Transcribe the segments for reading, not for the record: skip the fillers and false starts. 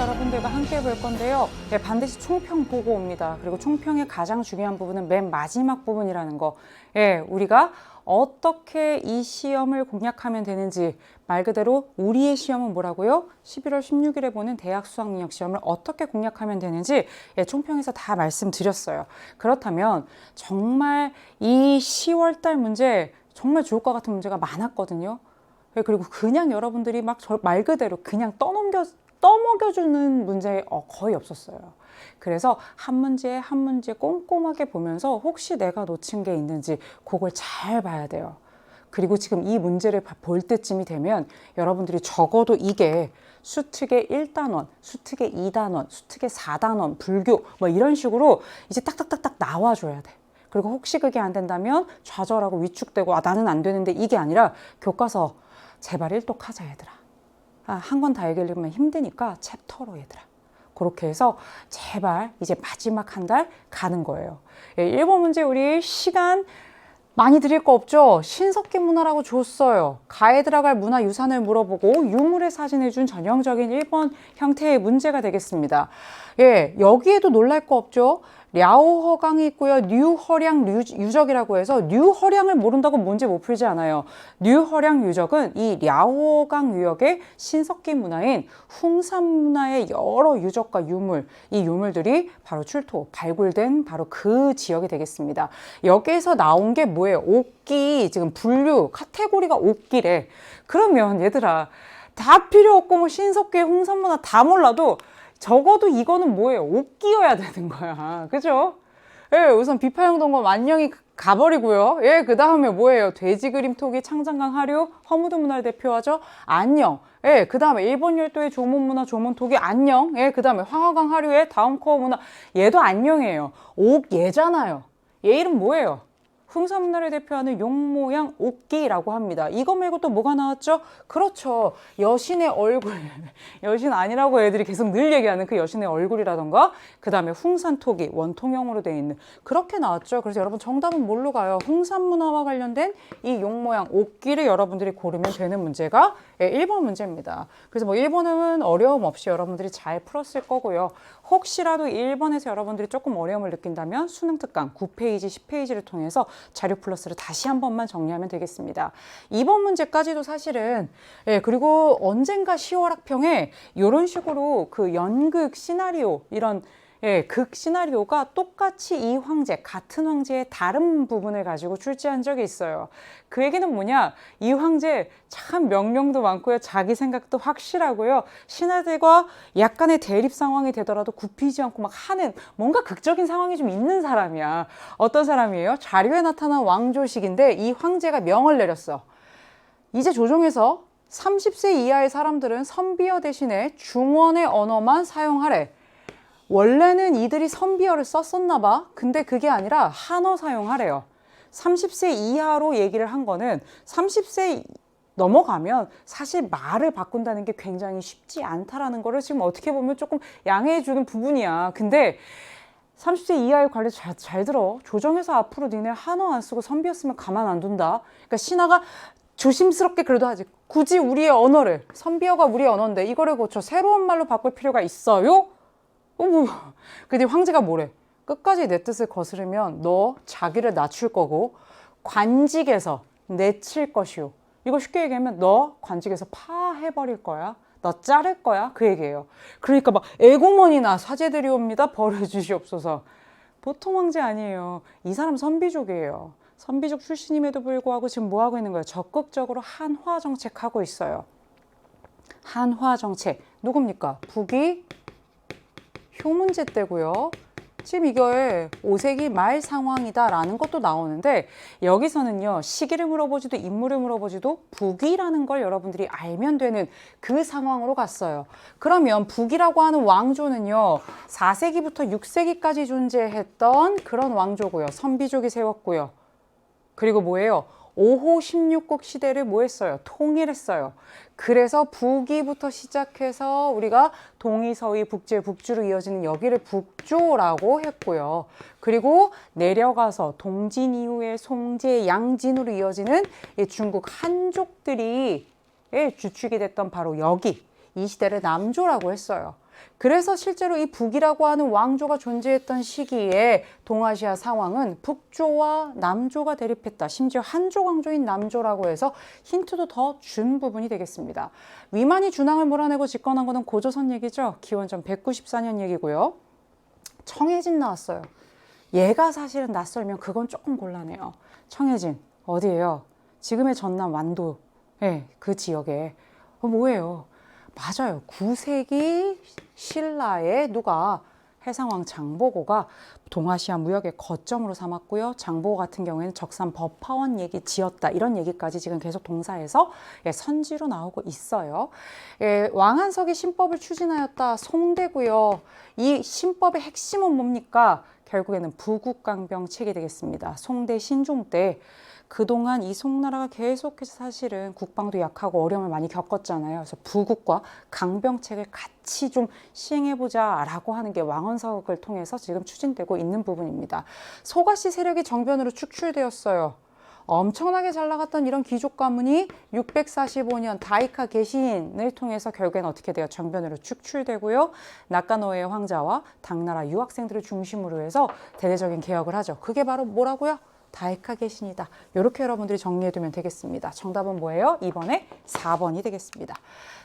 여러분들과 함께 볼 건데요. 네, 반드시 총평 보고 옵니다. 그리고 총평의 가장 중요한 부분은 맨 마지막 부분이라는 거. 예, 우리가 어떻게 이 시험을 공략하면 되는지, 말 그대로 우리의 시험은 뭐라고요? 11월 16일에 보는 대학 수학능력 시험을 어떻게 공략하면 되는지 총평에서 다 말씀드렸어요. 그렇다면 정말 이 10월달 문제 정말 좋을 것 같은 문제가 많았거든요. 그리고 그냥 여러분들이 막 말 그대로 그냥 떠먹여주는 문제 거의 없었어요. 그래서 한 문제 한 문제 꼼꼼하게 보면서 혹시 내가 놓친 게 있는지 그걸 잘 봐야 돼요. 그리고 지금 이 문제를 볼 때쯤이 되면 여러분들이 적어도 이게 수특의 1단원, 수특의 2단원, 수특의 4단원, 불교 뭐 이런 식으로 이제 딱딱딱딱 나와줘야 돼. 그리고 혹시 그게 안 된다면 좌절하고 위축되고 나는 안 되는데 이게 아니라 교과서 제발 일독하자 얘들아. 한 권 다 읽으려면 힘드니까 챕터로 얘들아. 그렇게 해서 제발 이제 마지막 한 달 가는 거예요. 1번 문제 우리 시간 많이 드릴 거 없죠? 신석기 문화라고 줬어요. 가에 들어갈 문화유산을 물어보고 유물의 사진을 준 전형적인 1번 형태의 문제가 되겠습니다. 예, 여기에도 놀랄 거 없죠? 랴오허강이 있고요. 류허량 유적이라고 해서 류허량을 모른다고 문제 못 풀지 않아요. 류허량 유적은 이 랴오허강 유역의 신석기 문화인 웅산 문화의 여러 유적과 유물, 이 유물들이 바로 발굴된 바로 그 지역이 되겠습니다. 여기에서 나온 게 뭐예요? 옥기, 지금 분류, 카테고리가 옥기래. 그러면 얘들아, 다 필요 없고 뭐 신석기, 웅산 문화 다 몰라도 적어도 이거는 뭐예요? 옥기여야 되는 거야. 그죠? 예, 우선 비파형동검 안녕이 가버리고요. 예, 그 다음에 뭐예요? 돼지 그림 토기, 창장강 하류, 허무드 문화를 대표하죠? 안녕. 예, 그 다음에 일본 열도의 조문 문화, 조문 토기 안녕. 예, 그 다음에 황화강 하류의 다음 코어 문화. 얘도 안녕이에요. 옥예잖아요. 얘 이름 뭐예요? 웅산 문화를 대표하는 용 모양 옥기라고 합니다. 이거 말고 또 뭐가 나왔죠? 그렇죠. 여신의 얼굴. 여신 아니라고 애들이 계속 늘 얘기하는 그 여신의 얼굴이라던가 그 다음에 웅산토기 원통형으로 되어 있는 그렇게 나왔죠. 그래서 여러분 정답은 뭘로 가요? 웅산 문화와 관련된 이 용 모양 옥기를 여러분들이 고르면 되는 문제가 1번 문제입니다. 그래서 뭐 1번은 어려움 없이 여러분들이 잘 풀었을 거고요. 혹시라도 1번에서 여러분들이 조금 어려움을 느낀다면 수능 특강 9페이지, 10페이지를 통해서 자료 플러스를 다시 한 번만 정리하면 되겠습니다. 2번 문제까지도 사실은 그리고 언젠가 10월 학평에 이런 식으로 그 연극 시나리오 이런 극 시나리오가 똑같이 이 황제, 같은 황제의 다른 부분을 가지고 출제한 적이 있어요. 그 얘기는 뭐냐? 이 황제 참 명령도 많고요. 자기 생각도 확실하고요. 신하들과 약간의 대립 상황이 되더라도 굽히지 않고 막 하는 뭔가 극적인 상황이 좀 있는 사람이야. 어떤 사람이에요? 자료에 나타난 왕조식인데 이 황제가 명을 내렸어. 이제 조정에서 30세 이하의 사람들은 선비어 대신에 중원의 언어만 사용하래. 원래는 이들이 선비어를 썼었나 봐. 근데 그게 아니라 한어 사용하래요. 30세 이하로 얘기를 한 거는 30세 넘어가면 사실 말을 바꾼다는 게 굉장히 쉽지 않다라는 거를 지금 어떻게 보면 조금 양해해 주는 부분이야. 근데 30세 이하의 관리 잘 들어. 조정에서 앞으로 니네 한어 안 쓰고 선비어 쓰면 가만 안 둔다. 그러니까 신하가 조심스럽게 그래도 하지. 굳이 우리의 언어를, 선비어가 우리의 언어인데 이거를 고쳐 새로운 말로 바꿀 필요가 있어요? 근데 황제가 뭐래? 끝까지 내 뜻을 거스르면 너 자기를 낮출 거고 관직에서 내칠 것이오. 이거 쉽게 얘기하면 너 관직에서 파해버릴 거야. 너 자를 거야. 그 얘기예요. 그러니까 막 애고머니나 사죄드리옵니다. 벌을 주시옵소서. 보통 황제 아니에요. 이 사람 선비족이에요. 선비족 출신임에도 불구하고 지금 뭐 하고 있는 거예요? 적극적으로 한화 정책하고 있어요. 한화 정책. 누굽니까? 북이 효문제 때고요. 지금 이거에 5세기 말 상황이다라는 것도 나오는데 여기서는요. 시기를 물어보지도 인물을 물어보지도 북이라는 걸 여러분들이 알면 되는 그 상황으로 갔어요. 그러면 북이라고 하는 왕조는요. 4세기부터 6세기까지 존재했던 그런 왕조고요. 선비족이 세웠고요. 그리고 뭐예요? 5호 16국 시대를 뭐 했어요? 통일했어요. 그래서 북위부터 시작해서 우리가 동이, 서위, 북제, 북주로 이어지는 여기를 북조라고 했고요. 그리고 내려가서 동진 이후에 송제, 양진으로 이어지는 중국 한족들이 주축이 됐던 바로 여기, 이 시대를 남조라고 했어요. 그래서 실제로 이 북이라고 하는 왕조가 존재했던 시기에 동아시아 상황은 북조와 남조가 대립했다. 심지어 한조 왕조인 남조라고 해서 힌트도 더 준 부분이 되겠습니다. 위만이 준왕을 몰아내고 집권한 것은 고조선 얘기죠. 기원전 194년 얘기고요. 청해진 나왔어요. 얘가 사실은 낯설면 그건 조금 곤란해요. 청해진 어디예요? 지금의 전남 완도 그 지역에 뭐예요? 맞아요. 9세기 신라의 누가 해상왕 장보고가 동아시아 무역의 거점으로 삼았고요. 장보고 같은 경우에는 적산 법화원 얘기 지었다. 이런 얘기까지 지금 계속 동사에서 선지로 나오고 있어요. 왕한석이 신법을 추진하였다. 송대고요. 이 신법의 핵심은 뭡니까? 결국에는 부국강병 체계 되겠습니다. 송대 신종 때 그동안 이 송나라가 계속해서 사실은 국방도 약하고 어려움을 많이 겪었잖아요. 그래서 부국과 강병책을 같이 좀 시행해보자 라고 하는 게 왕헌석을 통해서 지금 추진되고 있는 부분입니다. 소가씨 세력이 정변으로 축출되었어요. 엄청나게 잘 나갔던 이런 귀족 가문이 645년 다이카 개신을 통해서 결국엔 어떻게 돼요? 정변으로 축출되고요. 나카노의 황자와 당나라 유학생들을 중심으로 해서 대대적인 개혁을 하죠. 그게 바로 뭐라고요? 다이카 개신이다. 이렇게 여러분들이 정리해두면 되겠습니다. 정답은 뭐예요? 2번에 4번이 되겠습니다.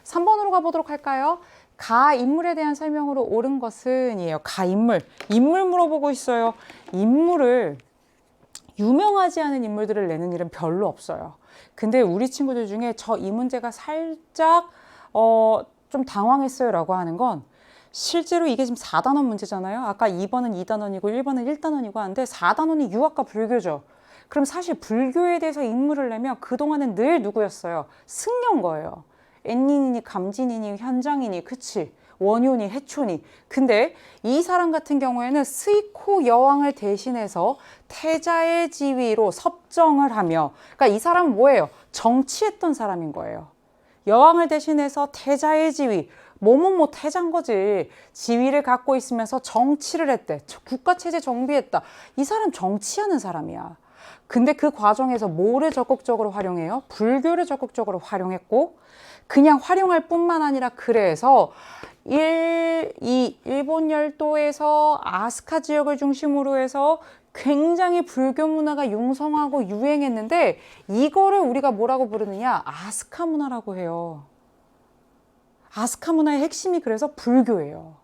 3번으로 가보도록 할까요? 가인물에 대한 설명으로 옳은 것은 이에요. 가인물. 인물 물어보고 있어요. 인물을 유명하지 않은 인물들을 내는 일은 별로 없어요. 근데 우리 친구들 중에 저 이 문제가 살짝 좀 당황했어요 라고 하는 건 실제로 이게 지금 4단원 문제잖아요. 아까 2번은 2단원이고 1번은 1단원이고 하는데 4단원이 유학과 불교죠. 그럼 사실 불교에 대해서 인물을 내면 그동안은 늘 누구였어요? 승려인 거예요. 앤닌이니 감진이니 현장이니 그치? 원효니 해초니. 근데 이 사람 같은 경우에는 스이코 여왕을 대신해서 태자의 지위로 섭정을 하며 그러니까 이 사람은 뭐예요? 정치했던 사람인 거예요. 여왕을 대신해서 태자의 지위 뭐뭐뭐 태자인 거지. 지위를 갖고 있으면서 정치를 했대. 국가체제 정비했다. 이 사람 정치하는 사람이야. 근데 그 과정에서 뭐를 적극적으로 활용해요? 불교를 적극적으로 활용했고 그냥 활용할 뿐만 아니라 그래서 일본 열도에서 아스카 지역을 중심으로 해서 굉장히 불교 문화가 융성하고 유행했는데 이거를 우리가 뭐라고 부르느냐? 아스카 문화라고 해요. 아스카 문화의 핵심이 그래서 불교예요.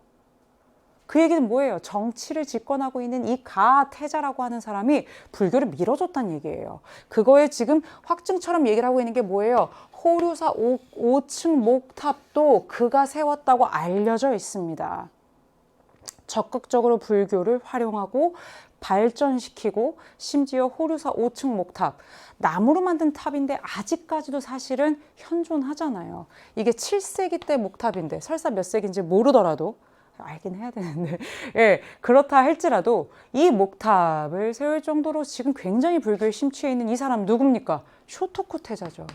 그 얘기는 뭐예요? 정치를 집권하고 있는 이 가태자라고 하는 사람이 불교를 밀어줬다는 얘기예요. 그거에 지금 확증처럼 얘기를 하고 있는 게 뭐예요? 호류사 5층 목탑도 그가 세웠다고 알려져 있습니다. 적극적으로 불교를 활용하고 발전시키고 심지어 호류사 5층 목탑 나무로 만든 탑인데 아직까지도 사실은 현존하잖아요. 이게 7세기 때 목탑인데 설사 몇 세기인지 모르더라도 알긴 해야 되는데 그렇다 할지라도 이 목탑을 세울 정도로 지금 굉장히 불교에 심취해 있는 이 사람 누굽니까? 쇼토쿠 태자죠.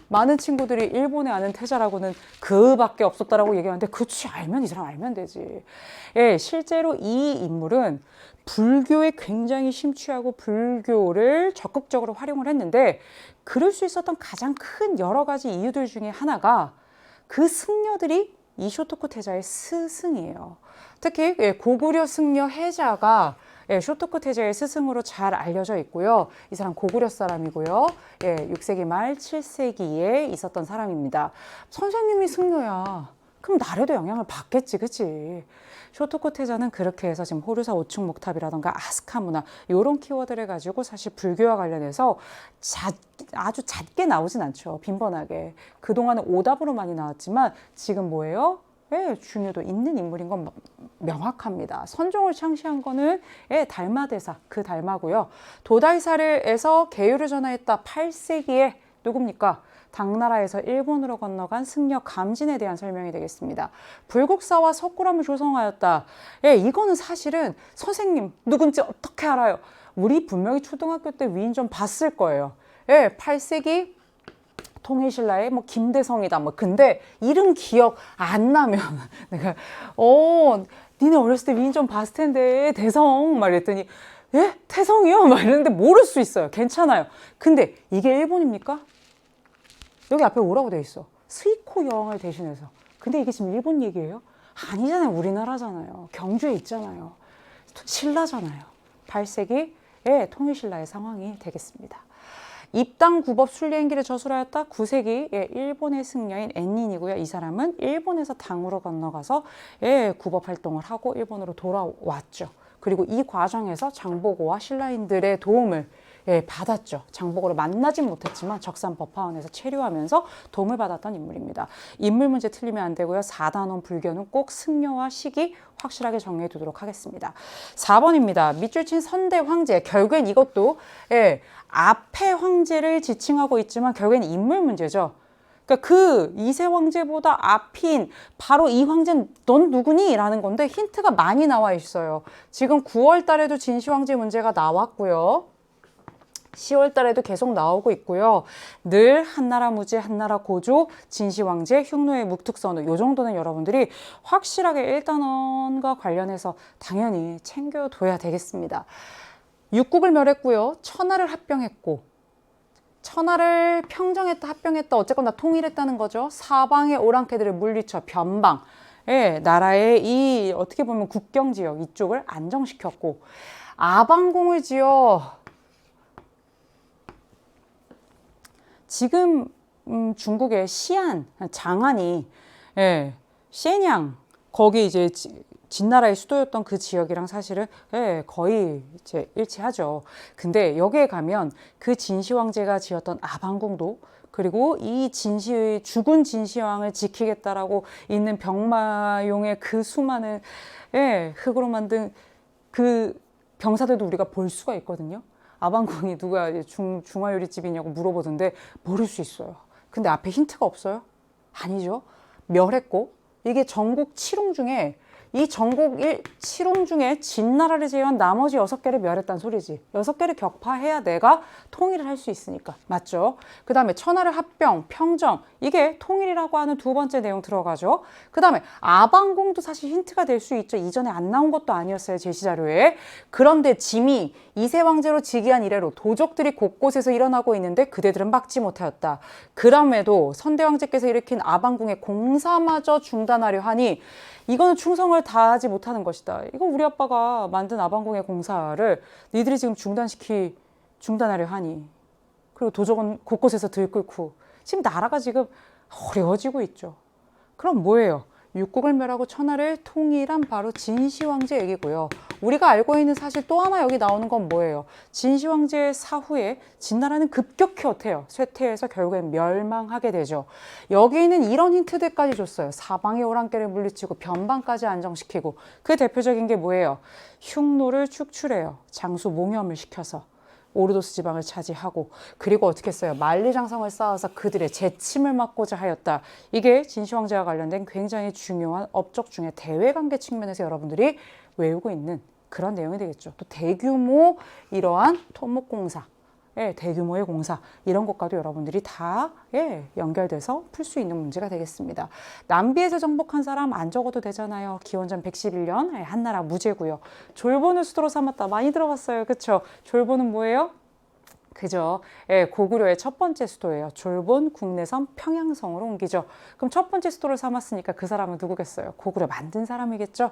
많은 친구들이 일본에 아는 태자라고는 그밖에 없었다라고 얘기하는데 그치 알면 이 사람 알면 되지. 실제로 이 인물은 불교에 굉장히 심취하고 불교를 적극적으로 활용을 했는데 그럴 수 있었던 가장 큰 여러 가지 이유들 중에 하나가 그 승려들이 이 쇼토쿠 태자의 스승이에요. 특히 고구려 승려 해자가 쇼토쿠 태자의 스승으로 잘 알려져 있고요. 이 사람 고구려 사람이고요. 6세기 말 7세기에 있었던 사람입니다. 선생님이 승려야. 그럼 나래도 영향을 받겠지, 그치? 쇼토쿠 태자는 그렇게 해서 지금 호류사 5층 목탑이라던가 아스카 문화 이런 키워드를 가지고 사실 불교와 관련해서 아주 잦게 나오진 않죠. 빈번하게. 그동안은 오답으로 많이 나왔지만 지금 뭐예요? 중요도 있는 인물인 건 명확합니다. 선종을 창시한 거는 달마대사, 그 달마고요. 도다이사를에서 계율을 전하였다. 8세기에 누굽니까? 당나라에서 일본으로 건너간 승려 감진에 대한 설명이 되겠습니다. 불국사와 석굴암을 조성하였다. 이거는 사실은 선생님 누군지 어떻게 알아요? 우리 분명히 초등학교 때 위인전 봤을 거예요. 8세기 통일신라의 뭐 김대성이다. 뭐 근데 이름 기억 안 나면 내가 니네 어렸을 때 위인전 봤을 텐데 대성 막 이랬더니 태성이요? 막 이랬는데 모를 수 있어요. 괜찮아요. 근데 이게 일본입니까? 여기 앞에 오라고 돼 있어. 스이코 여왕을 대신해서. 근데 이게 지금 일본 얘기예요? 아니잖아요. 우리나라잖아요. 경주에 있잖아요. 신라잖아요. 8세기의 통일신라의 상황이 되겠습니다. 입당 구법 순례행기를 저술하였다. 9세기 일본의 승려인 엔닌이고요. 이 사람은 일본에서 당으로 건너가서 구법 활동을 하고 일본으로 돌아왔죠. 그리고 이 과정에서 장보고와 신라인들의 도움을 받았죠. 장보고를 만나진 못했지만 적산법화원에서 체류하면서 도움을 받았던 인물입니다. 인물 문제 틀리면 안 되고요. 4단원 불교는 꼭 승려와 시기 확실하게 정리해 두도록 하겠습니다. 4번입니다. 밑줄 친 선대 황제. 결국엔 이것도 앞에 황제를 지칭하고 있지만 결국엔 인물 문제죠. 그러니까 그 2세 황제보다 앞인 바로 이 황제는 넌 누구니? 라는 건데 힌트가 많이 나와 있어요. 지금 9월 달에도 진시 황제 문제가 나왔고요. 10월 달에도 계속 나오고 있고요. 늘 한나라 무제, 한나라 고조, 진시황제, 흉노의 묵특선우 요 정도는 여러분들이 확실하게 1단원과 관련해서 당연히 챙겨둬야 되겠습니다. 육국을 멸했고요. 천하를 합병했고 천하를 평정했다, 합병했다, 어쨌건 다 통일했다는 거죠. 사방의 오랑캐들을 물리쳐 변방, 나라의 이 어떻게 보면 국경지역 이쪽을 안정시켰고 아방궁을 지어 지금 중국의 시안, 장안이 shenyang 거기 이제 진나라의 수도였던 그 지역이랑 사실은 거의 이제 일치하죠. 근데 여기에 가면 그 진시 황제가 지었던 아방궁도 그리고 이 죽은 진시황을 지키겠다라고 있는 병마용의 그 수많은 흙으로 만든 그 병사들도 우리가 볼 수가 있거든요. 아방궁이 누가 중화요리집이냐고 물어보던데 모를 수 있어요. 근데 앞에 힌트가 없어요? 아니죠. 멸했고 이게 전국 7홍 중에 이 전국 7홍 중에 진나라를 제외한 나머지 6개를 멸했다는 소리지. 6개를 격파해야 내가 통일을 할 수 있으니까. 맞죠? 그 다음에 천하를 합병, 평정. 이게 통일이라고 하는 두 번째 내용 들어가죠. 그 다음에 아방궁도 사실 힌트가 될 수 있죠. 이전에 안 나온 것도 아니었어요. 제시자료에. 그런데 짐이 2세 황제로 즉위한 이래로 도적들이 곳곳에서 일어나고 있는데 그대들은 막지 못하였다. 그럼에도 선대 황제께서 일으킨 아방궁의 공사마저 중단하려 하니 이거는 충성을 다하지 못하는 것이다. 이거 우리 아빠가 만든 아방궁의 공사를 니들이 지금 중단하려 하니 그리고 도적은 곳곳에서 들끓고 지금 나라가 지금 어려워지고 있죠. 그럼 뭐예요? 육국을 멸하고 천하를 통일한 바로 진시황제 얘기고요. 우리가 알고 있는 사실 또 하나 여기 나오는 건 뭐예요? 진시황제 사후에 진나라는 급격히 어때요? 쇠퇴해서 결국엔 멸망하게 되죠. 여기는 이런 힌트들까지 줬어요. 사방의 오랑캐를 물리치고 변방까지 안정시키고 그 대표적인 게 뭐예요? 흉노를 축출해요. 장수 몽염을 시켜서. 오르도스 지방을 차지하고 그리고 어떻게 했어요? 만리장성을 쌓아서 그들의 재침을 막고자 하였다. 이게 진시황제와 관련된 굉장히 중요한 업적 중에 대외관계 측면에서 여러분들이 외우고 있는 그런 내용이 되겠죠. 또 대규모 이러한 토목공사, 대규모의 공사 이런 것과도 여러분들이 다 연결돼서 풀 수 있는 문제가 되겠습니다. 남비에서 정복한 사람 안 적어도 되잖아요. 기원전 111년 한나라 무제고요. 졸본을 수도로 삼았다. 많이 들어봤어요. 그렇죠? 졸본은 뭐예요? 그죠? 고구려의 첫 번째 수도예요. 졸본 국내섬 평양성으로 옮기죠. 그럼 첫 번째 수도를 삼았으니까 그 사람은 누구겠어요? 고구려 만든 사람이겠죠?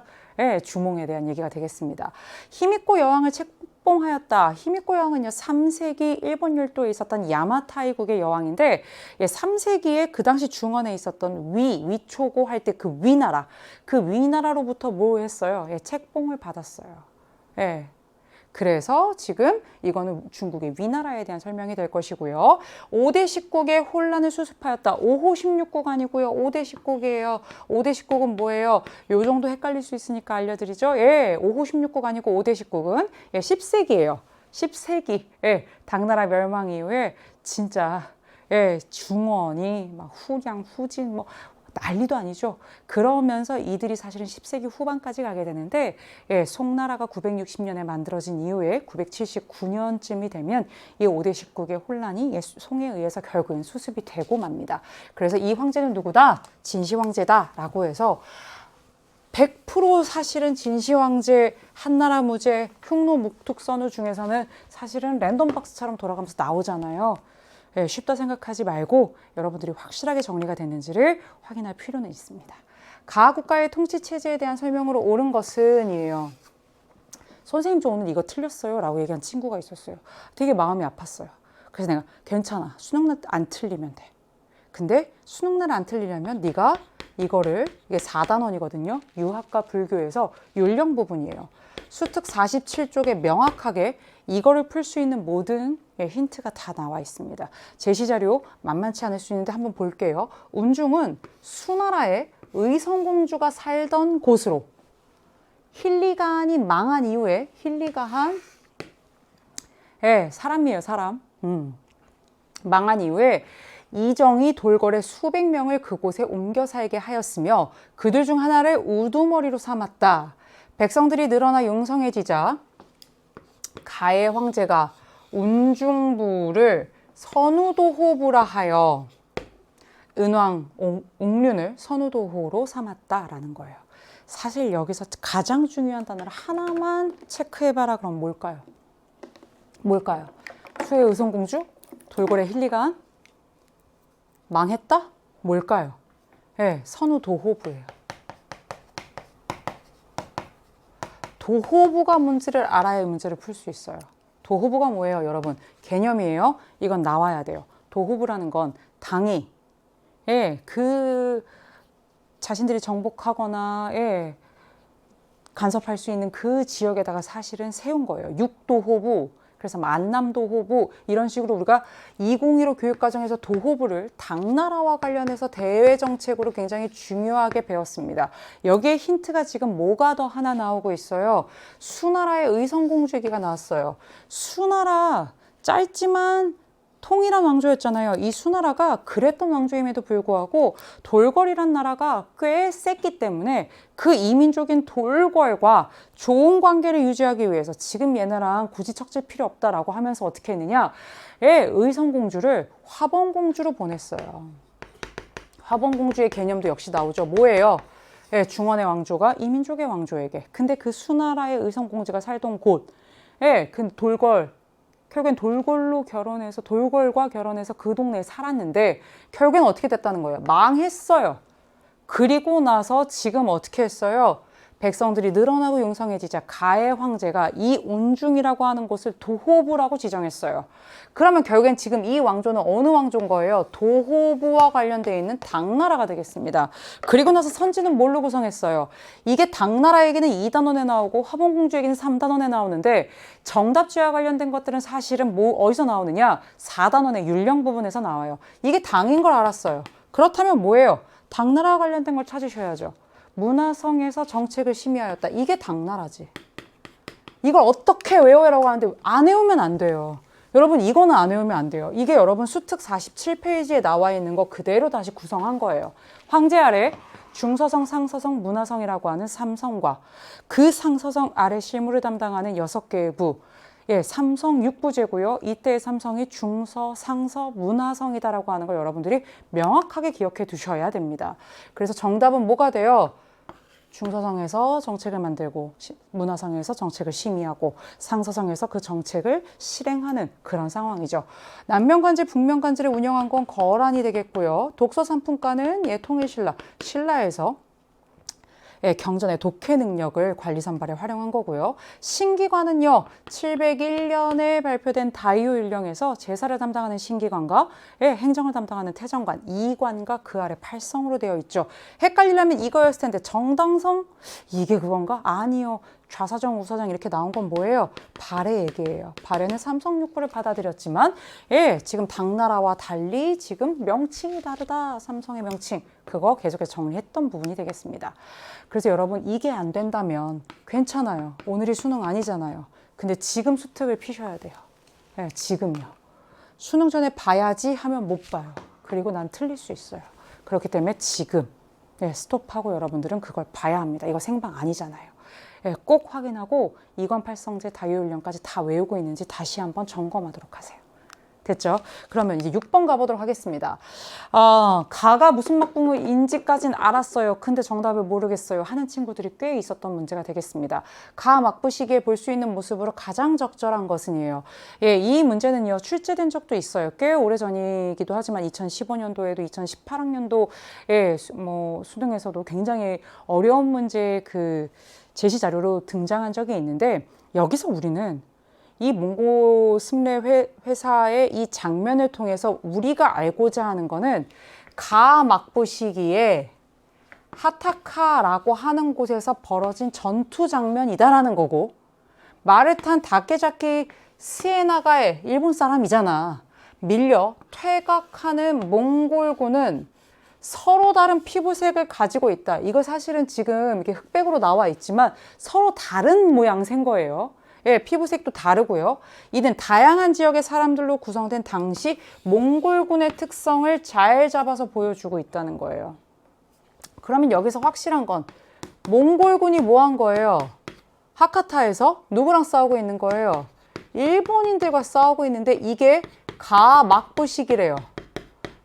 주몽에 대한 얘기가 되겠습니다. 히미코 여왕을 책봉하였다. 히미코 여왕은요 3세기 일본 열도에 있었던 야마타이국의 여왕인데 3세기에 그 당시 중원에 있었던 위초고 할 때 그 위나라 그 위나라로부터 뭐 했어요? 책봉을 받았어요. 그래서 지금 이거는 중국의 위나라에 대한 설명이 될 것이고요. 5대 10국의 혼란을 수습하였다. 5호 16국 아니고요. 5대 10국이에요. 5대 10국은 뭐예요? 요 정도 헷갈릴 수 있으니까 알려드리죠. 5호 16국 아니고 5대 10국은 10세기예요. 10세기. 당나라 멸망 이후에 진짜 중원이 막 후량, 후진 뭐 난리도 아니죠. 그러면서 이들이 사실은 10세기 후반까지 가게 되는데 송나라가 960년에 만들어진 이후에 979년쯤이 되면 이 5대 10국의 혼란이 송에 의해서 결국엔 수습이 되고 맙니다. 그래서 이 황제는 누구다? 진시황제다 라고 해서 100% 사실은 진시황제, 한나라 무제, 흉노 묵특선우 중에서는 사실은 랜덤박스처럼 돌아가면서 나오잖아요. 예, 쉽다 생각하지 말고 여러분들이 확실하게 정리가 됐는지를 확인할 필요는 있습니다. 가국가의 통치체제에 대한 설명으로 옳은 것은 이에요. 선생님 저 오늘 이거 틀렸어요 라고 얘기한 친구가 있었어요. 되게 마음이 아팠어요. 그래서 내가 괜찮아. 수능날 안 틀리면 돼. 근데 수능날 안 틀리려면 네가 이거를, 이게 4단원이거든요. 유학과 불교에서 율령 부분이에요. 수특 47쪽에 명확하게 이거를 풀 수 있는 모든 힌트가 다 나와 있습니다. 제시자료 만만치 않을 수 있는데 한번 볼게요. 운중은 수나라의 의성공주가 살던 곳으로, 힐리가한이 망한 이후에, 힐리가한 사람이에요, 사람. 망한 이후에 이정이 돌궐의 수백 명을 그곳에 옮겨 살게 하였으며 그들 중 하나를 우두머리로 삼았다. 백성들이 늘어나 용성해지자 가해 황제가 운중부를 선우도호부라 하여 은왕 옥륜을 선우도호로 삼았다라는 거예요. 사실 여기서 가장 중요한 단어를 하나만 체크해봐라. 그럼 뭘까요? 뭘까요? 수의 의성공주? 돌궐의 힐리가한? 망했다? 뭘까요? 네, 선우도호부예요. 도호부가 문제를 알아야 문제를 풀 수 있어요. 도호부가 뭐예요, 여러분? 개념이에요. 이건 나와야 돼요. 도호부라는 건 당이 그 자신들이 정복하거나 간섭할 수 있는 그 지역에다가 사실은 세운 거예요. 육도호부, 그래서 만남도호부, 이런 식으로 우리가 2015 교육과정에서 도호부를 당나라와 관련해서 대외정책으로 굉장히 중요하게 배웠습니다. 여기에 힌트가 지금 뭐가 더 하나 나오고 있어요. 수나라의 의성공주 얘기가 나왔어요. 수나라 짧지만 통일한 왕조였잖아요. 이 수나라가 그랬던 왕조임에도 불구하고 돌궐이란 나라가 꽤 셌기 때문에 그 이민족인 돌궐과 좋은 관계를 유지하기 위해서 지금 얘네랑 굳이 척질 필요 없다라고 하면서 어떻게 했느냐, 의성공주를 화봉공주로 보냈어요. 화봉공주의 개념도 역시 나오죠. 뭐예요? 중원의 왕조가 이민족의 왕조에게. 근데 그 수나라의 의성공주가 살던 곳, 그 돌궐, 결국엔 돌궐과 결혼해서 그 동네에 살았는데 결국엔 어떻게 됐다는 거예요? 망했어요. 그리고 나서 지금 어떻게 했어요? 백성들이 늘어나고 용성해지자 가해 황제가 이 운중이라고 하는 곳을 도호부라고 지정했어요. 그러면 결국엔 지금 이 왕조는 어느 왕조인 거예요? 도호부와 관련되어 있는 당나라가 되겠습니다. 그리고 나서 선지는 뭘로 구성했어요? 이게 당나라 얘기는 2단원에 나오고 화봉공주 얘기는 3단원에 나오는데 정답지와 관련된 것들은 사실은 어디서 나오느냐? 4단원의 율령 부분에서 나와요. 이게 당인 걸 알았어요. 그렇다면 뭐예요? 당나라와 관련된 걸 찾으셔야죠. 문화성에서 정책을 심의하였다. 이게 당나라지. 이걸 어떻게 외워라고 하는데 안 외우면 안 돼요. 여러분 이거는 안 외우면 안 돼요. 이게 여러분 수특 47페이지에 나와 있는 거 그대로 다시 구성한 거예요. 황제 아래 중서성, 상서성, 문화성이라고 하는 3성과 그 상서성 아래 실무를 담당하는 6개의 부, 삼성 6부제고요. 이때의 삼성이 중서, 상서, 문화성이다라고 하는 걸 여러분들이 명확하게 기억해 두셔야 됩니다. 그래서 정답은 뭐가 돼요? 중서성에서 정책을 만들고 문화성에서 정책을 심의하고 상서성에서 그 정책을 실행하는 그런 상황이죠. 남면관제, 북면관제를 운영한 건 거란이 되겠고요. 독서상품과는 통일신라, 신라에서 경전의 독해 능력을 관리 선발에 활용한 거고요. 신기관은요, 701년에 발표된 다이오율령에서 제사를 담당하는 신기관과 행정을 담당하는 태정관, 이관과 그 아래 8성으로 되어 있죠. 헷갈리려면 이거였을 텐데 정당성? 이게 그건가? 아니요. 좌사정, 우사정 이렇게 나온 건 뭐예요? 발해 얘기예요. 발해는 삼성육부를 받아들였지만 지금 당나라와 달리 지금 명칭이 다르다. 삼성의 명칭. 그거 계속해서 정리했던 부분이 되겠습니다. 그래서 여러분 이게 안 된다면 괜찮아요. 오늘이 수능 아니잖아요. 근데 지금 수특을 피셔야 돼요. 지금요. 수능 전에 봐야지 하면 못 봐요. 그리고 난 틀릴 수 있어요. 그렇기 때문에 지금 스톱하고 여러분들은 그걸 봐야 합니다. 이거 생방 아니잖아요. 꼭 확인하고 이관팔성제 다유율령까지 다 외우고 있는지 다시 한번 점검하도록 하세요. 됐죠? 그러면 이제 6번 가보도록 하겠습니다. 가가 무슨 막부인지까지는 알았어요. 근데 정답을 모르겠어요 하는 친구들이 꽤 있었던 문제가 되겠습니다. 가 막부 시기에 볼 수 있는 모습으로 가장 적절한 것은이에요. 예, 이 문제는요, 출제된 적도 있어요. 꽤 오래전이기도 하지만 2015년도에도 2018학년도에 뭐 수능에서도 굉장히 어려운 문제 그 제시 자료로 등장한 적이 있는데, 여기서 우리는 이 몽고 스뭌 회사의 이 장면을 통해서 우리가 알고자 하는 거는 가 막부 시기에 하타카라고 하는 곳에서 벌어진 전투 장면이다라는 거고, 말을 탄 다케자키 스에나가의 일본 사람이잖아. 밀려 퇴각하는 몽골군은 서로 다른 피부색을 가지고 있다. 이거 사실은 지금 이렇게 흑백으로 나와 있지만 서로 다른 모양새인 거예요. 예, 피부색도 다르고요. 이는 다양한 지역의 사람들로 구성된 당시 몽골군의 특성을 잘 잡아서 보여주고 있다는 거예요. 그러면 여기서 확실한 건 몽골군이 뭐 한 거예요? 하카타에서 누구랑 싸우고 있는 거예요? 일본인들과 싸우고 있는데 이게 가 막부 시기래요.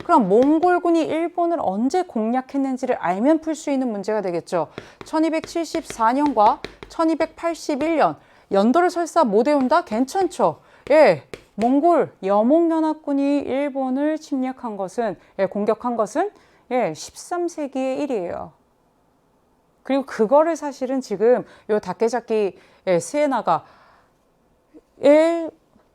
그럼 몽골군이 일본을 언제 공략했는지를 알면 풀 수 있는 문제가 되겠죠. 1274년과 1281년. 연도를 설사 못 외운다? 괜찮죠? 예, 몽골 여몽연합군이 일본을 침략한 것은, 공격한 것은 13세기의 일이에요. 그리고 그거를 사실은 지금 요 다케자키 스에나가의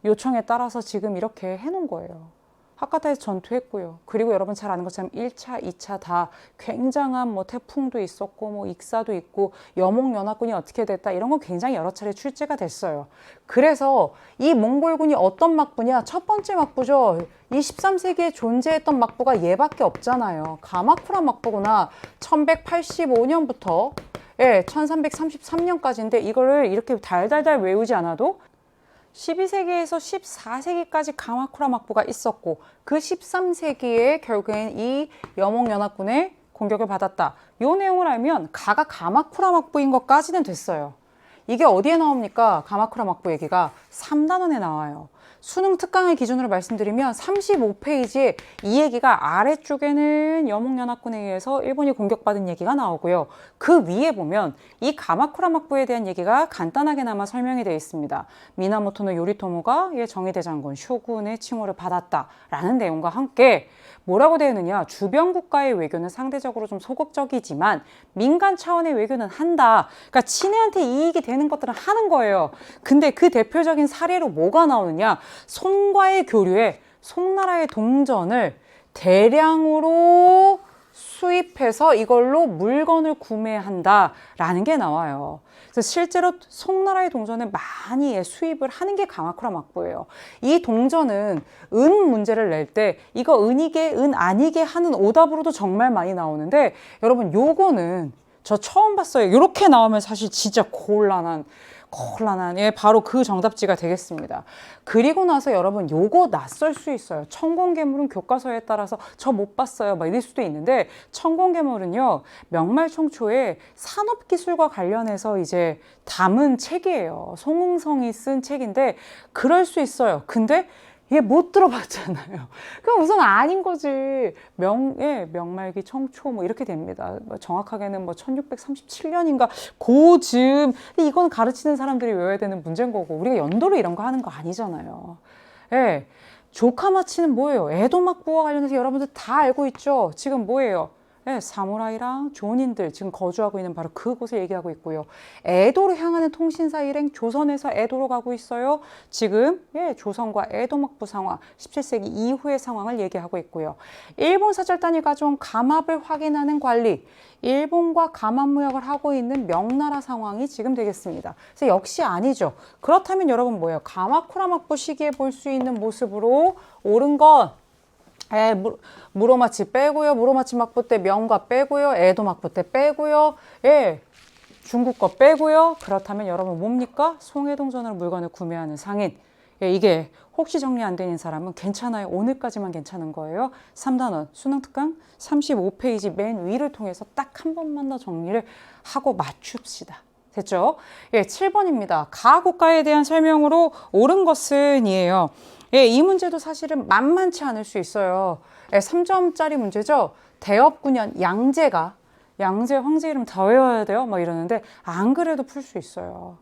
요청에 따라서 지금 이렇게 해놓은 거예요. 하카타에서 전투했고요. 그리고 여러분 잘 아는 것처럼 1차, 2차 다 굉장한 뭐 태풍도 있었고 뭐 익사도 있고 여몽연합군이 어떻게 됐다 이런 건 굉장히 여러 차례 출제가 됐어요. 그래서 이 몽골군이 어떤 막부냐? 첫 번째 막부죠. 이 13세기에 존재했던 막부가 얘밖에 없잖아요. 가마쿠라 막부구나. 1185년부터 1333년까지인데 이거를 이렇게 달달달 외우지 않아도 12세기에서 14세기까지 가마쿠라 막부가 있었고 그 13세기에 결국엔 이 여몽연합군의 공격을 받았다. 이 내용을 알면 가가 가마쿠라 막부인 것까지는 됐어요. 이게 어디에 나옵니까? 가마쿠라 막부 얘기가 3단원에 나와요. 수능 특강을 기준으로 말씀드리면 35페이지에 이 얘기가 아래쪽에는 여몽연합군에 의해서 일본이 공격받은 얘기가 나오고요. 그 위에 보면 이 가마쿠라 막부에 대한 얘기가 간단하게나마 설명이 되어 있습니다. 미나모토노 요리토모가 정의대장군 쇼군의 칭호를 받았다라는 내용과 함께 뭐라고 되어 있느냐? 주변 국가의 외교는 상대적으로 좀 소극적이지만 민간 차원의 외교는 한다. 그러니까 친애한테 이익이 되는 것들은 하는 거예요. 근데 그 대표적인 사례로 뭐가 나오느냐? 송과의 교류에 송나라의 동전을 대량으로 수입해서 이걸로 물건을 구매한다라는 게 나와요. 그래서 실제로 송나라의 동전을 많이 수입을 하는 게 가마쿠라 막부예요. 이 동전은 은 문제를 낼 때 이거 은이게 은 아니게 하는 오답으로도 정말 많이 나오는데 여러분 요거는 저 처음 봤어요. 이렇게 나오면 사실 진짜 곤란한 바로 그 정답지가 되겠습니다. 그리고 나서 여러분 요거 낯설 수 있어요. 천공괴물은 교과서에 따라서 저 못 봤어요 막 이럴 수도 있는데 천공괴물은요 명말총초에 산업기술과 관련해서 이제 담은 책이에요. 송응성이 쓴 책인데 그럴 수 있어요. 근데 얘 못 들어봤잖아요. 그럼 우선 아닌 거지. 명말기 청초 뭐 이렇게 됩니다. 정확하게는 뭐 1637년인가 고즈음. 이건 가르치는 사람들이 외워야 되는 문제인 거고 우리가 연도로 이런 거 하는 거 아니잖아요. 예. 조카마치는 뭐예요? 에도 막부와 관련해서 여러분들 다 알고 있죠? 지금 뭐예요? 사무라이랑 조닌들 지금 거주하고 있는 바로 그곳을 얘기하고 있고요. 에도로 향하는 통신사 일행 조선에서 에도로 가고 있어요. 지금 조선과 에도 막부 상황 17세기 이후의 상황을 얘기하고 있고요. 일본 사절단이 가져온 감압을 확인하는 관리 일본과 감압 무역을 하고 있는 명나라 상황이 지금 되겠습니다. 그래서 역시 아니죠. 그렇다면 여러분 뭐예요? 가마쿠라 막부 시기에 볼 수 있는 모습으로 옳은 건 무로마치 빼고요. 무로마치 막부 때 명과 빼고요. 에도 막부 때 빼고요. 중국 거 빼고요. 그렇다면 여러분 뭡니까? 송해동전으로 물건을 구매하는 상인. 이게 혹시 정리 안 되는 사람은 괜찮아요. 오늘까지만 괜찮은 거예요. 3단원 수능특강 35페이지 맨 위를 통해서 딱 한 번만 더 정리를 하고 맞춥시다. 됐죠? 7번입니다. 가 국가에 대한 설명으로 옳은 것은 이에요. 예, 이 문제도 사실은 만만치 않을 수 있어요. 예, 3점짜리 문제죠. 대업군연 양재 황제 이름 다 외워야 돼요? 막 이러는데 안 그래도 풀 수 있어요.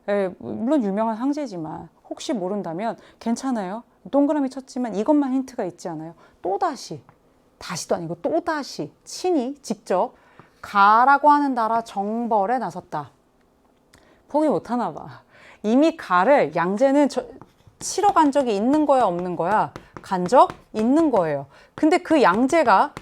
예, 물론 유명한 황제지만 혹시 모른다면 괜찮아요. 동그라미 쳤지만 이것만 힌트가 있지 않아요. 다시도 아니고 또다시 친히 직접 가라고 하는 나라 정벌에 나섰다. 포기 못하나 봐. 이미 가를 양제는 치러 간 적이 있는 거야 없는 거야? 간 적 있는 거예요. 근데 그 양제가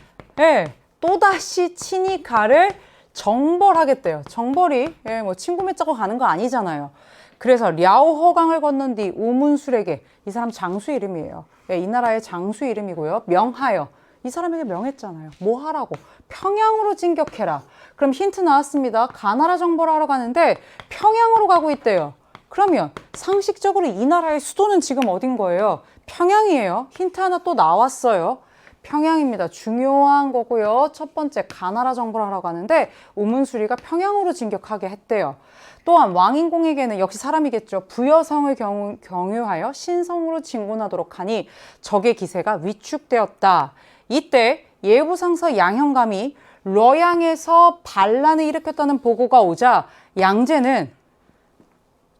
또다시 친히 가를 정벌하겠대요. 정벌이 뭐 친구 맺자고 가는 거 아니잖아요. 그래서 랴오허강을 건넌 뒤 우문술에게, 이 사람 장수 이름이에요. 이 나라의 장수 이름이고요. 명하여, 이 사람에게 명했잖아요. 뭐 하라고? 평양으로 진격해라. 그럼 힌트 나왔습니다. 가나라 정벌을 하러 가는데 평양으로 가고 있대요. 그러면 상식적으로 이 나라의 수도는 지금 어딘 거예요? 평양이에요. 힌트 하나 또 나왔어요. 평양입니다. 중요한 거고요. 첫 번째, 가나라 정벌을 하러 가는데 우문수리가 평양으로 진격하게 했대요. 또한 왕인공에게는 역시 사람이겠죠. 부여성을 경유하여 신성으로 진군하도록 하니 적의 기세가 위축되었다. 이때 예부상서 양형감이 러양에서 반란을 일으켰다는 보고가 오자 양제는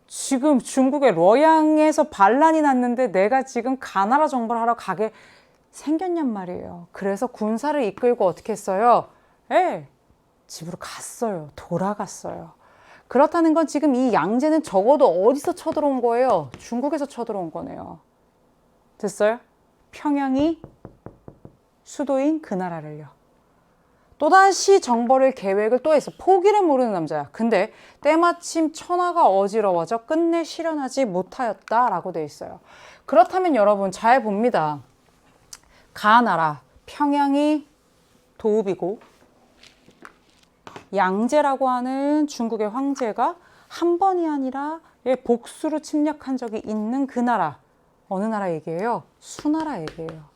지금 중국의 러양에서 반란이 났는데 내가 지금 가나라 정벌을 하러 가게 생겼냔 말이에요. 그래서 군사를 이끌고 어떻게 했어요? 집으로 갔어요. 돌아갔어요. 그렇다는 건 지금 이 양제는 적어도 어디서 쳐들어온 거예요? 중국에서 쳐들어온 거네요. 됐어요? 평양이 수도인 그 나라를요. 또다시 정벌을 계획을 또 했어. 포기를 모르는 남자야. 근데 때마침 천하가 어지러워져 끝내 실현하지 못하였다라고 돼 있어요. 그렇다면 여러분 잘 봅니다. 가나라, 평양이 도읍이고 양제라고 하는 중국의 황제가 한 번이 아니라 복수로 침략한 적이 있는 그 나라. 어느 나라 얘기예요? 수나라 얘기예요.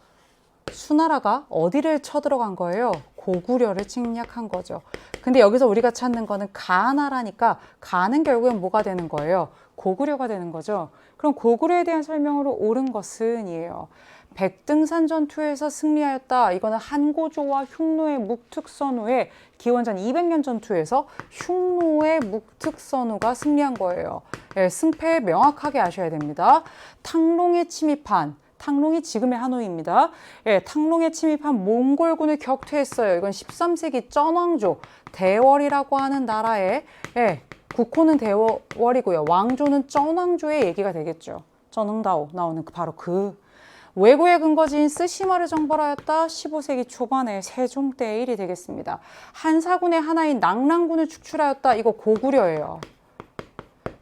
수나라가 어디를 쳐들어간 거예요? 고구려를 침략한 거죠. 근데 여기서 우리가 찾는 거는 가나라니까 가는 결국엔 뭐가 되는 거예요? 고구려가 되는 거죠. 그럼 고구려에 대한 설명으로 옳은 것은 이에요. 백등산 전투에서 승리하였다. 이거는 한고조와 흉노의 묵특선우의 기원전 200년 전투에서 흉노의 묵특선우가 승리한 거예요. 승패 명확하게 아셔야 됩니다. 탕롱에 침입한, 탕롱이 지금의 하노이입니다. 탕롱에 침입한 몽골군을 격퇴했어요. 이건 13세기 쩐왕조, 대월이라고 하는 나라의 국호는 대월이고요. 왕조는 쩐왕조의 얘기가 되겠죠. 쩐흥다오 나오는 바로 그 왜구의 근거지인 쓰시마를 정벌하였다. 15세기 초반에 세종 때의 일이 되겠습니다. 한사군의 하나인 낭랑군을 축출하였다. 이거 고구려예요.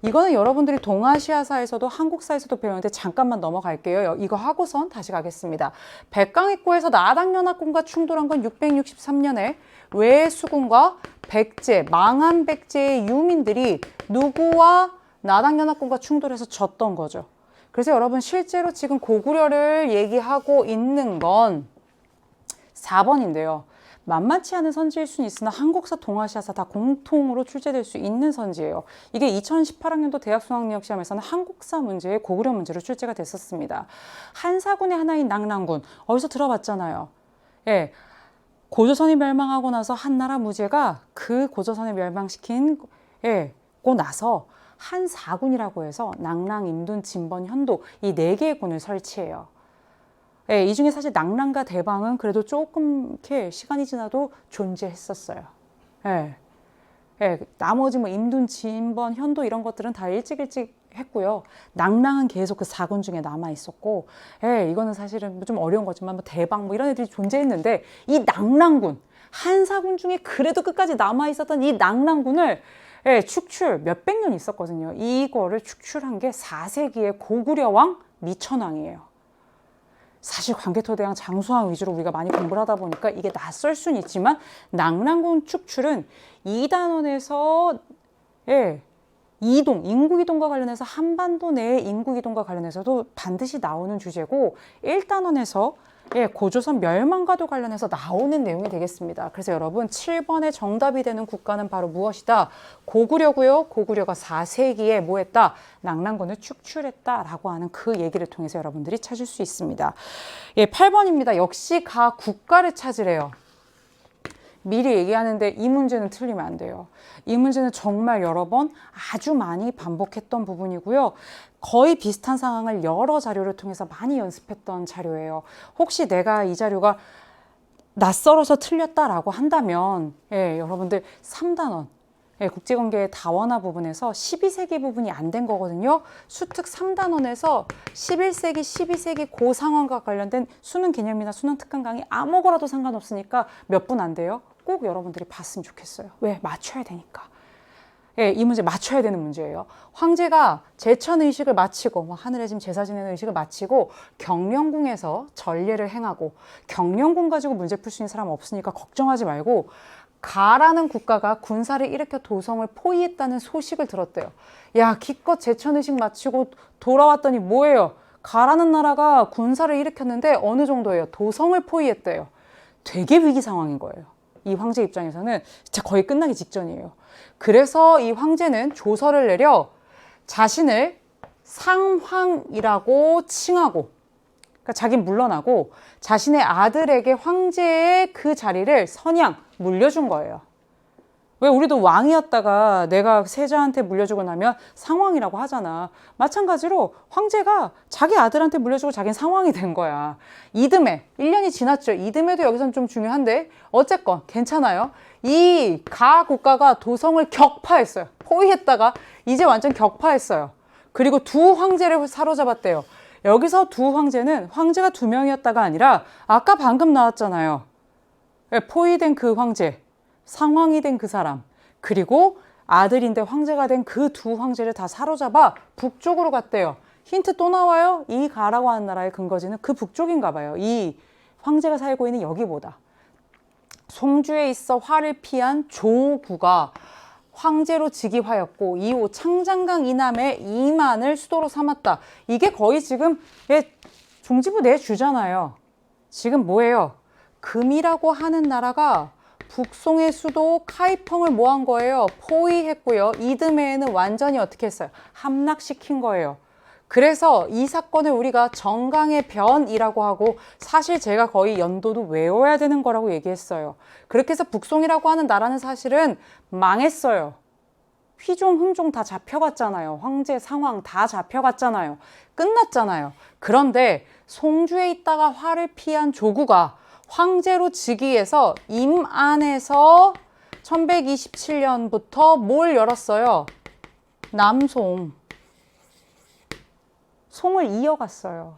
이거는 여러분들이 동아시아사에서도 한국사에서도 배우는데 잠깐만 넘어갈게요. 이거 하고선 다시 가겠습니다. 백강입구에서 나당연합군과 충돌한 건 663년에 외수군과 백제, 망한 백제의 유민들이 누구와 나당연합군과 충돌해서 졌던 거죠. 그래서 여러분 실제로 지금 고구려를 얘기하고 있는 건 4번인데요. 만만치 않은 선지일 수는 있으나 한국사, 동아시아사 다 공통으로 출제될 수 있는 선지예요. 이게 2018학년도 대학수학력시험에서는 한국사 문제에 고구려 문제로 출제가 됐었습니다. 한사군의 하나인 낭랑군, 어디서 들어봤잖아요. 고조선이 멸망하고 나서 한나라 무제가 그 고조선을 멸망시키고 나서 한사군이라고 해서 낭랑, 임둔, 진번, 현도 이 4개의 군을 설치해요. 이 중에 사실 낭랑과 대방은 그래도 조금 이렇게 시간이 지나도 존재했었어요. 나머지 뭐 임둔, 진번, 현도 이런 것들은 다 일찍 했고요. 낭랑은 계속 그 4군 중에 남아 있었고, 이거는 사실은 좀 어려운 거지만 뭐 대방 뭐 이런 애들이 존재했는데 이 낭랑군, 한사군 중에 그래도 끝까지 남아 있었던 이 낭랑군을 축출 몇백 년 있었거든요. 이거를 축출한 게 4세기의 고구려 왕 미천왕이에요. 사실 광개토대왕 장수왕 위주로 우리가 많이 공부를 하다 보니까 이게 낯설 수는 있지만 낭랑군 축출은 2단원에서 인구 이동과 관련해서 한반도 내의 인구 이동과 관련해서도 반드시 나오는 주제고 1단원에서 예, 고조선 멸망과도 관련해서 나오는 내용이 되겠습니다. 그래서 여러분 7번의 정답이 되는 국가는 바로 무엇이다? 고구려고요. 고구려가 4세기에 뭐 했다? 낙랑군을 축출했다라고 하는 그 얘기를 통해서 여러분들이 찾을 수 있습니다. 예, 8번입니다. 역시 가 국가를 찾으래요. 미리 얘기하는데 이 문제는 틀리면 안 돼요. 이 문제는 정말 여러 번 아주 많이 반복했던 부분이고요. 거의 비슷한 상황을 여러 자료를 통해서 많이 연습했던 자료예요. 혹시 내가 이 자료가 낯설어서 틀렸다라고 한다면 여러분들 3단원 국제관계의 다원화 부분에서 12세기 부분이 안 된 거거든요. 수특 3단원에서 11세기, 12세기 그 상황과 관련된 수능 개념이나 수능 특강 강의 아무거나도 상관없으니까 몇 분 안 돼요. 꼭 여러분들이 봤으면 좋겠어요. 왜? 맞춰야 되니까. 이 문제 맞춰야 되는 문제예요. 황제가 제천의식을 마치고 하늘에 지금 제사 지내는 의식을 마치고 경령궁에서 전례를 행하고 경령궁 가지고 문제 풀 수 있는 사람 없으니까 걱정하지 말고 가라는 국가가 군사를 일으켜 도성을 포위했다는 소식을 들었대요. 야, 기껏 제천의식 마치고 돌아왔더니 뭐예요? 가라는 나라가 군사를 일으켰는데 어느 정도예요? 도성을 포위했대요. 되게 위기 상황인 거예요. 이 황제 입장에서는 진짜 거의 끝나기 직전이에요. 그래서 이 황제는 조서를 내려 자신을 상황이라고 칭하고, 그러니까 자기는 물러나고 자신의 아들에게 황제의 그 자리를 선양 물려준 거예요. 왜? 우리도 왕이었다가 내가 세자한테 물려주고 나면 상왕이라고 하잖아. 마찬가지로 황제가 자기 아들한테 물려주고 자기는 상왕이 된 거야. 이듬해 1년이 지났죠. 이듬해도 여기서는 좀 중요한데 어쨌건 괜찮아요. 이 가 국가가 도성을 격파했어요. 포위했다가 이제 완전 격파했어요. 그리고 두 황제를 사로잡았대요. 여기서 두 황제는 황제가 2명이었다가 아니라 아까 방금 나왔잖아요. 포위된 그 황제, 상황이 된 그 사람, 그리고 아들인데 황제가 된 그 두 황제를 다 사로잡아 북쪽으로 갔대요. 힌트 또 나와요. 이 가라고 하는 나라의 근거지는 그 북쪽인가 봐요. 이 황제가 살고 있는 여기보다. 송주에 있어 화를 피한 조구가 황제로 즉위하였고 이후 창장강 이남의 이만을 수도로 삼았다. 이게 거의 지금 종지부 내주잖아요. 지금 뭐예요? 금이라고 하는 나라가 북송의 수도 카이펑을 뭐 한 거예요? 포위했고요. 이듬해에는 완전히 어떻게 했어요? 함락시킨 거예요. 그래서 이 사건을 우리가 정강의 변이라고 하고 사실 제가 거의 연도도 외워야 되는 거라고 얘기했어요. 그렇게 해서 북송이라고 하는 나라는 사실은 망했어요. 휘종, 흥종 다 잡혀갔잖아요. 황제, 상황 다 잡혀갔잖아요. 끝났잖아요. 그런데 송주에 있다가 화를 피한 조구가 황제로 즉위해서 임안에서 1127년부터 뭘 열었어요? 남송. 송을 이어갔어요.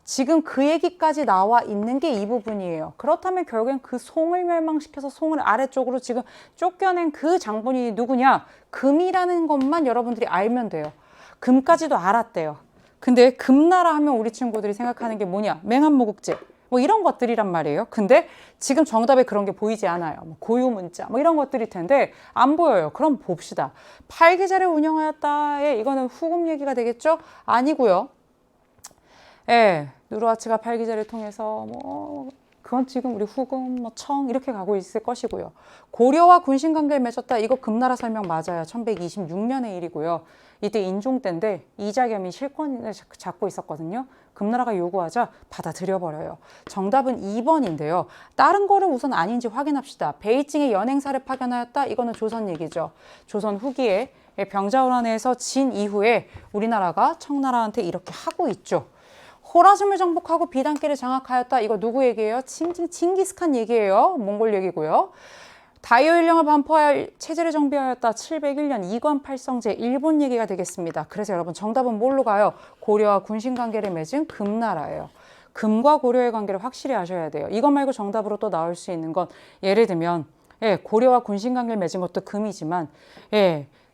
지금 그 얘기까지 나와 있는 게 이 부분이에요. 그렇다면 결국엔 그 송을 멸망시켜서 송을 아래쪽으로 지금 쫓겨낸 그 장본인이 누구냐? 금이라는 것만 여러분들이 알면 돼요. 금까지도 알았대요. 근데 금나라 하면 우리 친구들이 생각하는 게 뭐냐? 맹한모국제. 뭐 이런 것들이란 말이에요. 근데 지금 정답에 그런 게 보이지 않아요. 뭐 고유문자 뭐 이런 것들일 텐데 안 보여요. 그럼 봅시다. 팔계자를 운영하였다에 이거는 후금 얘기가 되겠죠? 아니고요. 누르하치가 팔계자를 통해서 뭐 그건 지금 우리 후금 뭐 청 이렇게 가고 있을 것이고요. 고려와 군신 관계를 맺었다. 이거 금나라 설명 맞아요. 1126년의 일이고요. 이때 인종 때인데 이자겸이 실권을 잡고 있었거든요. 금나라가 요구하자 받아들여버려요. 정답은 2번인데요. 다른 거를 우선 아닌지 확인합시다. 베이징에 연행사를 파견하였다. 이거는 조선 얘기죠. 조선 후기에 병자호란에서 진 이후에 우리나라가 청나라한테 이렇게 하고 있죠. 호라즘을 정복하고 비단길을 장악하였다. 이거 누구 얘기예요? 칭기스칸 얘기예요. 몽골 얘기고요. 다이어일령을 반포하여 체제를 정비하였다. 701년 이관팔성제 일본 얘기가 되겠습니다. 그래서 여러분 정답은 뭘로 가요? 고려와 군신관계를 맺은 금나라예요. 금과 고려의 관계를 확실히 아셔야 돼요. 이거 말고 정답으로 또 나올 수 있는 건 예를 들면 고려와 군신관계를 맺은 것도 금이지만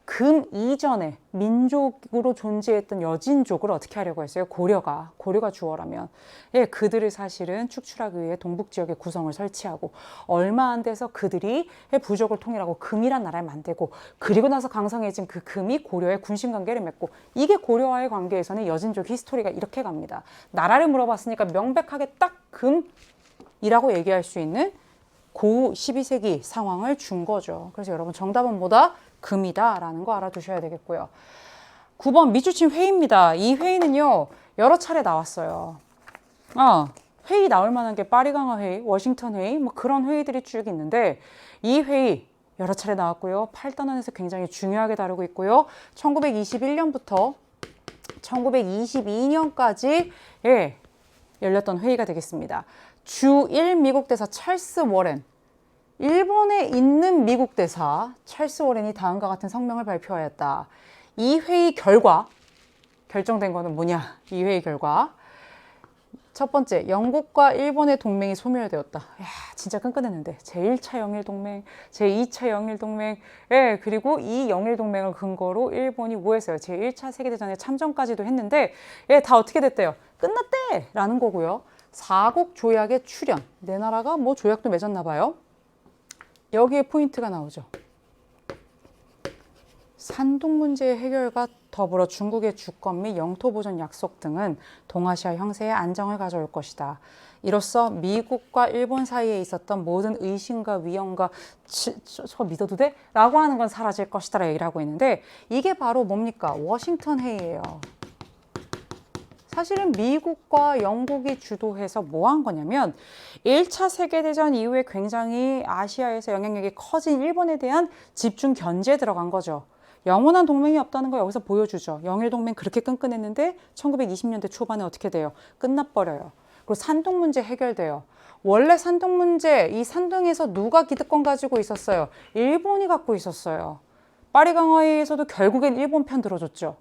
금 이전에 민족으로 존재했던 여진족을 어떻게 하려고 했어요? 고려가 주어라면. 예, 그들을 사실은 축출하기 위해 동북 지역에 구성을 설치하고 얼마 안 돼서 그들이 부족을 통일하고 금이란 나라를 만들고 그리고 나서 강성해진 그 금이 고려의 군신 관계를 맺고 이게 고려와의 관계에서는 여진족 히스토리가 이렇게 갑니다. 나라를 물어봤으니까 명백하게 딱 금이라고 얘기할 수 있는 고 12세기 상황을 준 거죠. 그래서 여러분 정답은 뭐다? 금이다라는 거 알아두셔야 되겠고요. 9번 미주침 회의입니다. 이 회의는요 여러 차례 나왔어요. 회의 나올 만한 게 파리강화 회의, 워싱턴 회의 뭐 그런 회의들이 쭉 있는데 이 회의 여러 차례 나왔고요. 8단원에서 굉장히 중요하게 다루고 있고요. 1921년부터 1922년까지 열렸던 회의가 되겠습니다. 주1 미국 대사 찰스 워렌, 일본에 있는 미국 대사 찰스 워렌이 다음과 같은 성명을 발표하였다. 이 회의 결과 결정된 거는 뭐냐? 이 회의 결과 첫 번째, 영국과 일본의 동맹이 소멸되었다. 이야, 진짜 끈끈했는데 제1차 영일동맹, 제2차 영일동맹, 그리고 이 영일동맹을 근거로 일본이 뭐 했어요? 제1차 세계대전에 참전까지도 했는데 다 어떻게 됐대요? 끝났대! 라는 거고요. 4국 조약의 출현, 내 나라가 뭐 조약도 맺었나 봐요. 여기에 포인트가 나오죠. 산둥 문제의 해결과 더불어 중국의 주권 및 영토 보전 약속 등은 동아시아 형세의 안정을 가져올 것이다. 이로써 미국과 일본 사이에 있었던 모든 의심과 위험과 저 믿어도 돼? 라고 하는 건 사라질 것이다 라고 얘기를 하고 있는데 이게 바로 뭡니까? 워싱턴 회의예요. 사실은 미국과 영국이 주도해서 뭐 한 거냐면 1차 세계대전 이후에 굉장히 아시아에서 영향력이 커진 일본에 대한 집중 견제에 들어간 거죠. 영원한 동맹이 없다는 거 여기서 보여주죠. 영일동맹 그렇게 끈끈했는데 1920년대 초반에 어떻게 돼요? 끝나버려요. 그리고 산둥 문제 해결돼요. 원래 산둥 문제, 이 산둥에서 누가 기득권 가지고 있었어요? 일본이 갖고 있었어요. 파리강화회에서도 결국엔 일본 편 들어줬죠.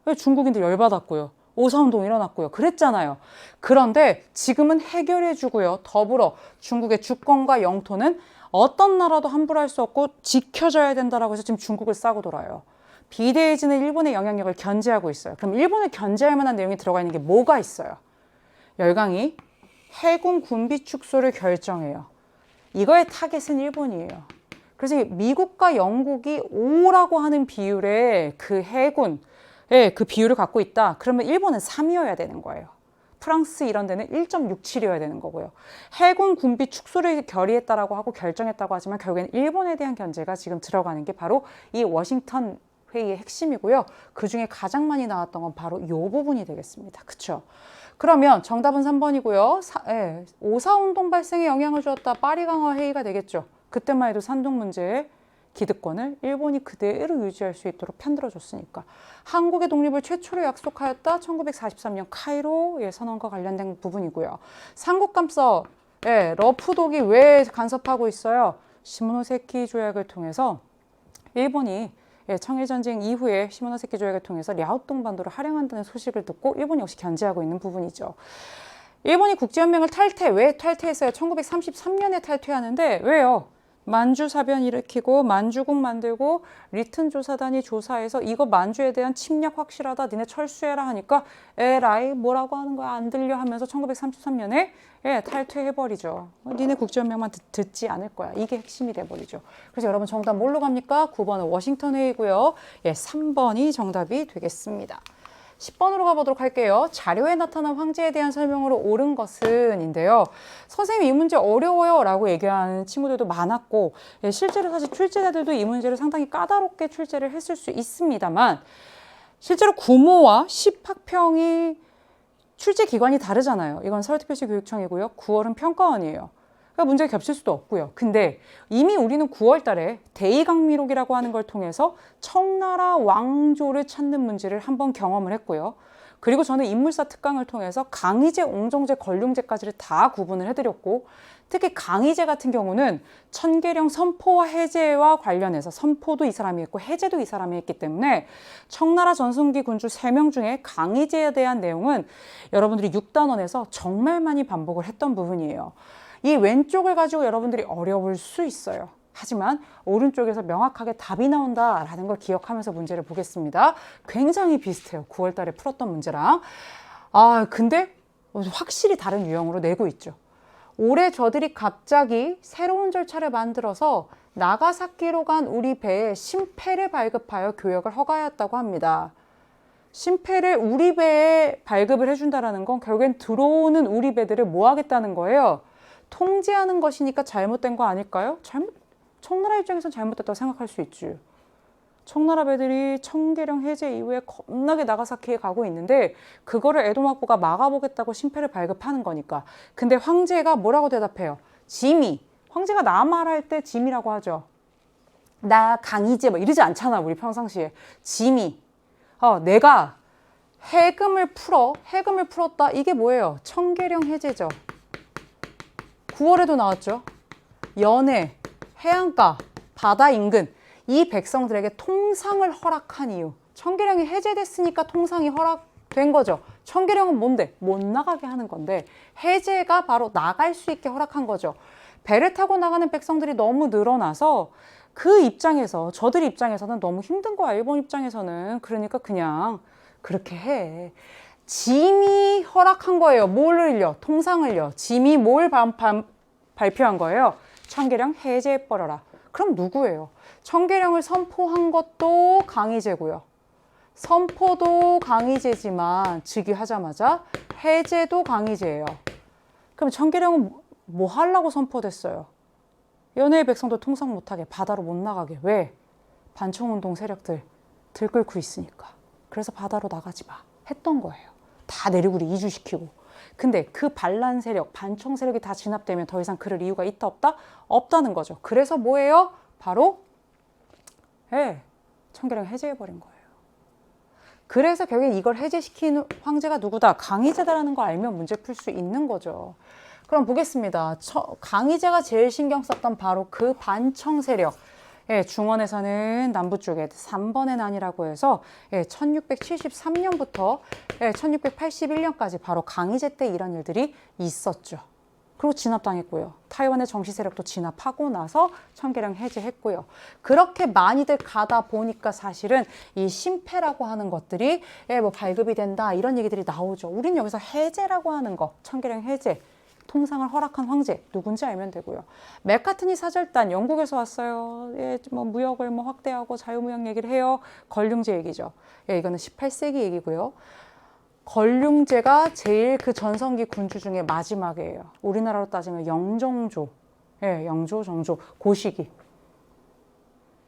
왜 중국인들 열받았고요. 오사운동 일어났고요. 그랬잖아요. 그런데 지금은 해결해주고요. 더불어 중국의 주권과 영토는 어떤 나라도 함부로 할 수 없고 지켜져야 된다라고 해서 지금 중국을 싸고 돌아요. 비대해지는 일본의 영향력을 견제하고 있어요. 그럼 일본을 견제할 만한 내용이 들어가 있는 게 뭐가 있어요? 열강이 해군 군비 축소를 결정해요. 이거의 타겟은 일본이에요. 그래서 미국과 영국이 5라고 하는 비율의 그 해군 그 비율을 갖고 있다. 그러면 일본은 3이어야 되는 거예요. 프랑스 이런 데는 1.67이어야 되는 거고요. 해군 군비 축소를 결의했다라고 하고 결정했다고 하지만 결국엔 일본에 대한 견제가 지금 들어가는 게 바로 이 워싱턴 회의의 핵심이고요. 그중에 가장 많이 나왔던 건 바로 이 부분이 되겠습니다. 그렇죠? 그러면 정답은 3번이고요. 오사운동 발생에 영향을 주었다. 파리강화 회의가 되겠죠. 그때만 해도 산둥 문제에 기득권을 일본이 그대로 유지할 수 있도록 편들어줬으니까. 한국의 독립을 최초로 약속하였다. 1943년 카이로 선언과 관련된 부분이고요. 삼국감서 러프독이 왜 간섭하고 있어요? 시모노세키 조약을 통해서 일본이 청일전쟁 이후에 시모노세키 조약을 통해서 랴오동 반도를 할양한다는 소식을 듣고 일본이 역시 견제하고 있는 부분이죠. 일본이 국제연맹을 왜 탈퇴했어요? 1933년에 탈퇴하는데 왜요? 만주사변 일으키고 만주국 만들고 리튼 조사단이 조사해서 이거 만주에 대한 침략 확실하다 니네 철수해라 하니까 에라이 뭐라고 하는 거야 안 들려 하면서 1933년에 탈퇴해버리죠. 니네 국제연맹만 듣지 않을 거야. 이게 핵심이 돼버리죠. 그래서 여러분 정답 뭘로 갑니까? 9번은 워싱턴 회의고요. 3번이 정답이 되겠습니다. 10번으로 가보도록 할게요. 자료에 나타난 황제에 대한 설명으로 옳은 것은 인데요. 선생님 이 문제 어려워요 라고 얘기하는 친구들도 많았고 실제로 사실 출제자들도 이 문제를 상당히 까다롭게 출제를 했을 수 있습니다만 실제로 구모와 10학평이 출제 기관이 다르잖아요. 이건 서울특별시 교육청이고요. 9월은 평가원이에요. 그러니까 문제가 겹칠 수도 없고요. 근데 이미 우리는 9월 달에 대의강미록이라고 하는 걸 통해서 청나라 왕조를 찾는 문제를 한번 경험을 했고요. 그리고 저는 인물사 특강을 통해서 강희제, 옹정제, 걸륭제까지를 다 구분을 해드렸고 특히 강희제 같은 경우는 천계령 선포와 해제와 관련해서 선포도 이 사람이 했고 해제도 이 사람이 했기 때문에 청나라 전성기 군주 3명 중에 강희제에 대한 내용은 여러분들이 6단원에서 정말 많이 반복을 했던 부분이에요. 이 왼쪽을 가지고 여러분들이 어려울 수 있어요. 하지만 오른쪽에서 명확하게 답이 나온다라는 걸 기억하면서 문제를 보겠습니다. 굉장히 비슷해요. 9월 달에 풀었던 문제랑. 근데 확실히 다른 유형으로 내고 있죠. 올해 저들이 갑자기 새로운 절차를 만들어서 나가사키로 간 우리 배에 심폐를 발급하여 교역을 허가하였다고 합니다. 심폐를 우리 배에 발급을 해준다는 건 결국엔 들어오는 우리 배들을 뭐 하겠다는 거예요? 통제하는 것이니까 잘못된 거 아닐까요? 청나라 입장에선 잘못됐다고 생각할 수 있지. 청나라 배들이 청계령 해제 이후에 겁나게 나가사키에 가고 있는데 그거를 에도막부가 막아보겠다고 심폐를 발급하는 거니까. 근데 황제가 뭐라고 대답해요? 지미. 황제가 말할 때 지미라고 하죠. 나 강희제 뭐 이러지 않잖아, 우리 평상시에. 지미. 내가 해금을 풀었다. 이게 뭐예요? 청계령 해제죠. 9월에도 나왔죠. 연해, 해안가, 바다 인근 이 백성들에게 통상을 허락한 이유. 청계령이 해제됐으니까 통상이 허락된 거죠. 청계령은 뭔데? 못 나가게 하는 건데 해제가 바로 나갈 수 있게 허락한 거죠. 배를 타고 나가는 백성들이 너무 늘어나서 그 입장에서, 저들 입장에서는 너무 힘든 거야. 일본 입장에서는. 그러니까 그냥 그렇게 해. 짐이 허락한 거예요. 뭘을요? 통상을요. 짐이 뭘 발표한 거예요? 청계령 해제해버려라. 그럼 누구예요? 청계령을 선포한 것도 강희제고요. 선포도 강희제지만 즉위하자마자 해제도 강희제예요. 그럼 청계령은 뭐 하려고 선포됐어요? 연해의 백성도 통상 못하게, 바다로 못 나가게. 왜? 반청운동 세력들 들끓고 있으니까. 그래서 바다로 나가지 마 했던 거예요. 다 내륙으로 이주시키고. 근데 그 반란 세력, 반청 세력이 다 진압되면 더 이상 그럴 이유가 있다 없다? 없다는 거죠. 그래서 뭐예요? 바로 청계령 해제해버린 거예요. 그래서 결국엔 이걸 해제시킨 황제가 누구다? 강희제다라는 거 알면 문제 풀 수 있는 거죠. 그럼 보겠습니다. 강희제가 제일 신경 썼던 바로 그 반청 세력. 중원에서는 남부 쪽에 3번의 난이라고 해서 1673년부터 1681년까지 바로 강희제 때 이런 일들이 있었죠. 그리고 진압당했고요. 타이완의 정시 세력도 진압하고 나서 청계령 해제했고요. 그렇게 많이들 가다 보니까 사실은 이 심패라고 하는 것들이 뭐 발급이 된다 이런 얘기들이 나오죠. 우린 여기서 해제라고 하는 거, 청계령 해제. 통상을 허락한 황제 누군지 알면 되고요. 맥카트니 사절단 영국에서 왔어요. 뭐 무역을 뭐 확대하고 자유무역 얘기를 해요. 걸륭제 얘기죠. 이거는 18세기 얘기고요. 걸륭제가 제일 그 전성기 군주 중에 마지막이에요. 우리나라로 따지면 영정조, 영조, 정조, 고시기.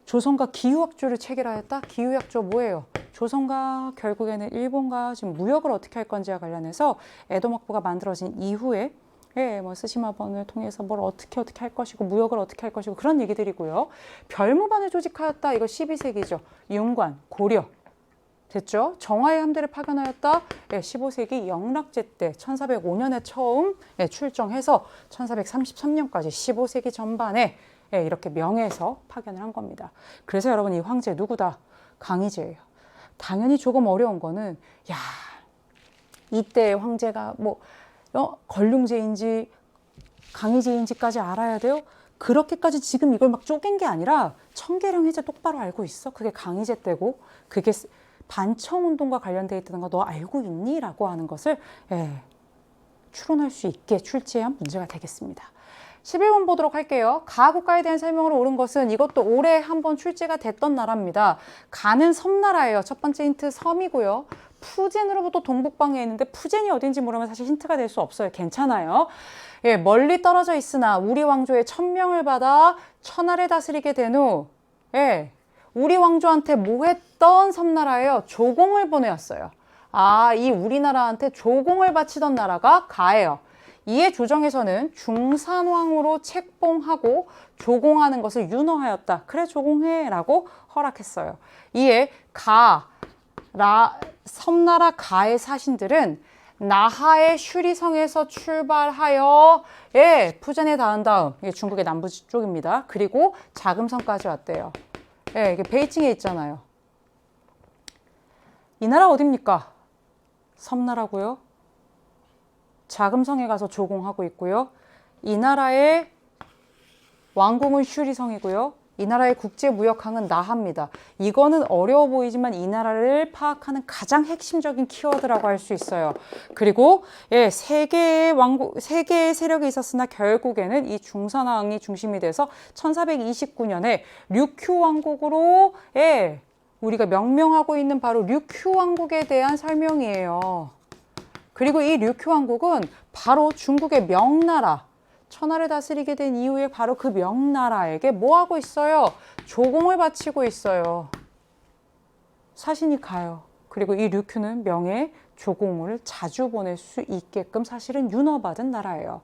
조선과 기후학조를 체결하였다? 기후학조 뭐예요? 조선과 결국에는 일본과 지금 무역을 어떻게 할 건지와 관련해서 에도막부가 만들어진 이후에 뭐 스시마번을 통해서 뭘 어떻게 할 것이고 무역을 어떻게 할 것이고 그런 얘기들이고요. 별무반을 조직하였다. 이거 12세기죠. 윤관, 고려. 됐죠? 정화의 함대를 파견하였다. 15세기 영락제 때 1405년에 처음 출정해서 1433년까지 15세기 전반에 이렇게 명해서 파견을 한 겁니다. 그래서 여러분 이 황제 누구다? 강희제예요. 당연히 조금 어려운 거는 이때 황제가 뭐 걸륭제인지 강희제인지까지 알아야 돼요? 그렇게까지 지금 이걸 막 쪼갠 게 아니라 청계령 해제 똑바로 알고 있어? 그게 강희제 때고 그게 반청운동과 관련되어 있다는 거 너 알고 있니? 라고 하는 것을 추론할 수 있게 출제한 문제가 되겠습니다. 11번 보도록 할게요. 가국가에 대한 설명으로 옳은 것은 이것도 올해 한번 출제가 됐던 나라입니다. 가는 섬나라예요. 첫 번째 힌트 섬이고요. 푸젠으로부터 동북방에 있는데 푸젠이 어딘지 모르면 사실 힌트가 될 수 없어요. 괜찮아요. 멀리 떨어져 있으나 우리 왕조의 천명을 받아 천하를 다스리게 된 후 우리 왕조한테 뭐 했던 섬나라예요? 조공을 보내왔어요. 이 우리나라한테 조공을 바치던 나라가 가예요. 이에 조정에서는 중산왕으로 책봉하고 조공하는 것을 윤허하였다. 그래 조공해 라고 허락했어요. 이에 섬나라 가의 사신들은 나하의 슈리성에서 출발하여 푸젠에 닿은 다음 이게 중국의 남부 쪽입니다. 그리고 자금성까지 왔대요. 이게 베이징에 있잖아요. 이 나라 어딥니까? 섬나라고요. 자금성에 가서 조공하고 있고요. 이 나라의 왕궁은 슈리성이고요. 이 나라의 국제무역항은 나하입니다. 이거는 어려워 보이지만 이 나라를 파악하는 가장 핵심적인 키워드라고 할 수 있어요. 그리고 세 개의 세력이 있었으나 결국에는 이 중산왕이 중심이 돼서 1429년에 류큐 왕국으로 우리가 명명하고 있는 바로 류큐 왕국에 대한 설명이에요. 그리고 이 류큐 왕국은 바로 중국의 명나라, 천하를 다스리게 된 이후에 바로 그 명나라에게 뭐 하고 있어요? 조공을 바치고 있어요. 사신이 가요. 그리고 이 류큐는 명예 조공을 자주 보낼 수 있게끔 사실은 윤허받은 나라예요.